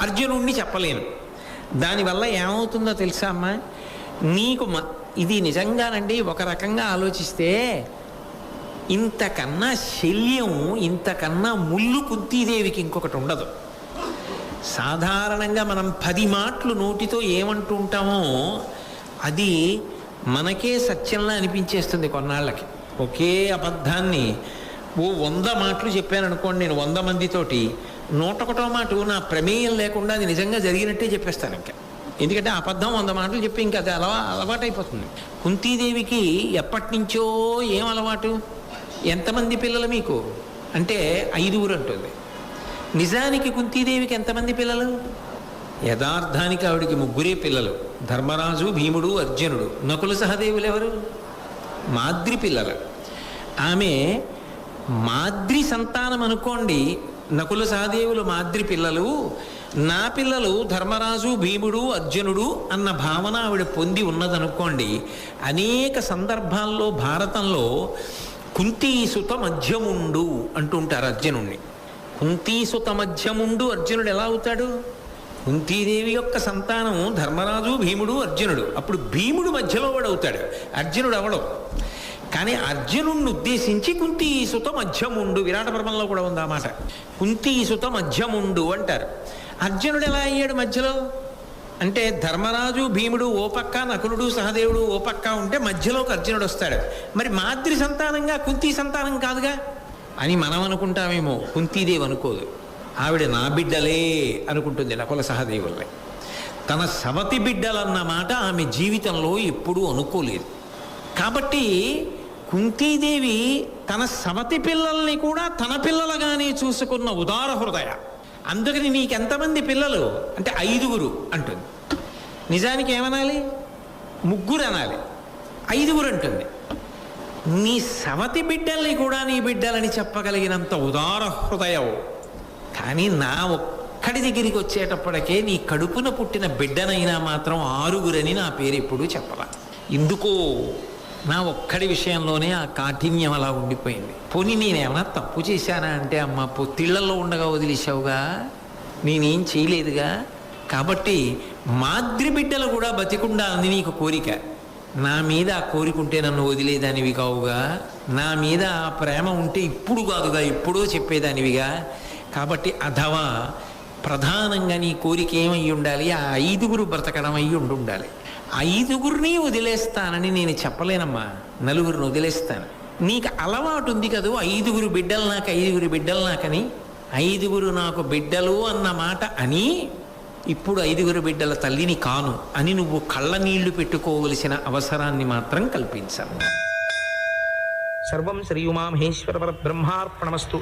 అర్జునుణ్ణి చెప్పలేను. దానివల్ల ఏమవుతుందో తెలుసా అమ్మా, నీకు ఇది నిజంగానండి ఒక రకంగా ఆలోచిస్తే ఇంతకన్నా శల్యం, ఇంతకన్నా ముళ్ళు కుంతీదేవికి ఇంకొకటి ఉండదు. సాధారణంగా మనం 10 మాటలు నోటితో ఏమంటూ ఉంటామో అది మనకే సత్యంలా అనిపించేస్తుంది కొన్నాళ్ళకి. ఒకే అబద్ధాన్ని 100 మాటలు చెప్పాను అనుకోండి నేను 100 మందితోటి, 101వ మాట నా ప్రమేయం లేకుండా అది నిజంగా జరిగినట్టే చెప్పేస్తాను. ఇంకా ఎందుకంటే అబద్ధం 100 మాటలు చెప్పి ఇంకా అది అలవాటైపోతుంది. కుంతీదేవికి ఎప్పటి నుంచో ఏం అలవాటు, ఎంతమంది పిల్లలు మీకు అంటే 5 అంటుంది. నిజానికి కుంతీదేవికి ఎంతమంది పిల్లలు? యథార్థానికి ఆవిడికి 3 పిల్లలు, ధర్మరాజు, భీముడు, అర్జునుడు. నకుల సహదేవులు ఎవరు? మాద్రి పిల్లలు. ఆమె మాద్రి సంతానం అనుకోండి. నకుల సహదేవులు మాద్రి పిల్లలు, నా పిల్లలు ధర్మరాజు, భీముడు, అర్జునుడు అన్న భావన ఆవిడ పొంది ఉన్నదనుకోండి. అనేక సందర్భాల్లో భారతంలో కుంతీసుత మధ్యముండు అంటుంటారు అర్జునుణ్ణి. కుంతీసుత మధ్యముండు అర్జునుడు ఎలా అవుతాడు? కుంతీదేవి యొక్క సంతానం ధర్మరాజు, భీముడు, అర్జునుడు. అప్పుడు భీముడు మధ్యలో వాడు అవుతాడు, అర్జునుడు అవడం. కానీ అర్జునుడిని ఉద్దేశించి కుంతీసుత మధ్యముండు, విరాట పర్వంలో కూడా ఉంది ఆ మాట. కుంతీసుత మధ్యముండు అంటారు. అర్జునుడు ఎలా అయ్యాడు మధ్యలో అంటే, ధర్మరాజు భీముడు ఓ పక్క, నకులుడు సహదేవుడు ఓ పక్క ఉంటే మధ్యలోకి అర్జునుడు వస్తాడు. మరి మాద్రి సంతానంగా కుంతీ సంతానం కాదుగా అని మనం అనుకుంటామేమో, కుంతీదేవి అనుకోదు. ఆవిడ నా బిడ్డలే అనుకుంటుంది, నకుల సహదేవులే. తన సవతి బిడ్డలన్న మాట ఆమె జీవితంలో ఎప్పుడూ అనుకోలేదు. కాబట్టి కుంతీదేవి తన సవతి పిల్లల్ని కూడా తన పిల్లలుగానే చూసుకున్న ఉదార హృదయ. అందుకని నీకెంతమంది పిల్లలు అంటే 5 అంటుంది. నిజానికి ఏమనాలి? 3 అనాలి, 5 అంటుంది. నీ సవతి బిడ్డల్ని కూడా నీ బిడ్డలని చెప్పగలిగినంత ఉదార హృదయం. కానీ నా ఒక్కడి దగ్గరికి వచ్చేటప్పటికే నీ కడుపున పుట్టిన బిడ్డనైనా మాత్రం 6 నా పేరు ఎప్పుడూ చెప్పలా. ఎందుకో నా ఒక్కడి విషయంలోనే ఆ కాఠిన్యం అలా ఉండిపోయింది. పోనీ నేనేమన్నా తప్పు చేశానా అంటే, అమ్మ పొత్తిళ్లలో ఉండగా వదిలేసావుగా, నేనేం చేయలేదుగా. కాబట్టి మాద్రి బిడ్డలు కూడా బతికుండాలని నీకు కోరిక. నా మీద ఆ కోరిక ఉంటే నన్ను వదిలేదానివి కావుగా, నా మీద ఆ ప్రేమ ఉంటే ఇప్పుడు కాదుగా ఎప్పుడో చెప్పేదానివిగా. కాబట్టి అథవా ప్రధానంగా నీ కోరిక ఏమై ఉండాలి? ఆ 5 బ్రతకడం అయ్యి ఉండాలి. 5 వదిలేస్తానని నేను చెప్పలేనమ్మా, 4 వదిలేస్తాను. నీకు అలవాటు ఉంది కదూ, 5 బిడ్డలు నాకు, 5 బిడ్డలు నాకని. 5 నాకు బిడ్డలు అన్న మాట అని ఇప్పుడు 5 బిడ్డల తల్లిని కాను అని నువ్వు కళ్ళ నీళ్లు పెట్టుకోవలసిన అవసరాన్ని మాత్రం కల్పించాను. సర్వం శ్రీ ఉమామహేశ్వర పరబ్రహ్మార్పణమస్తు.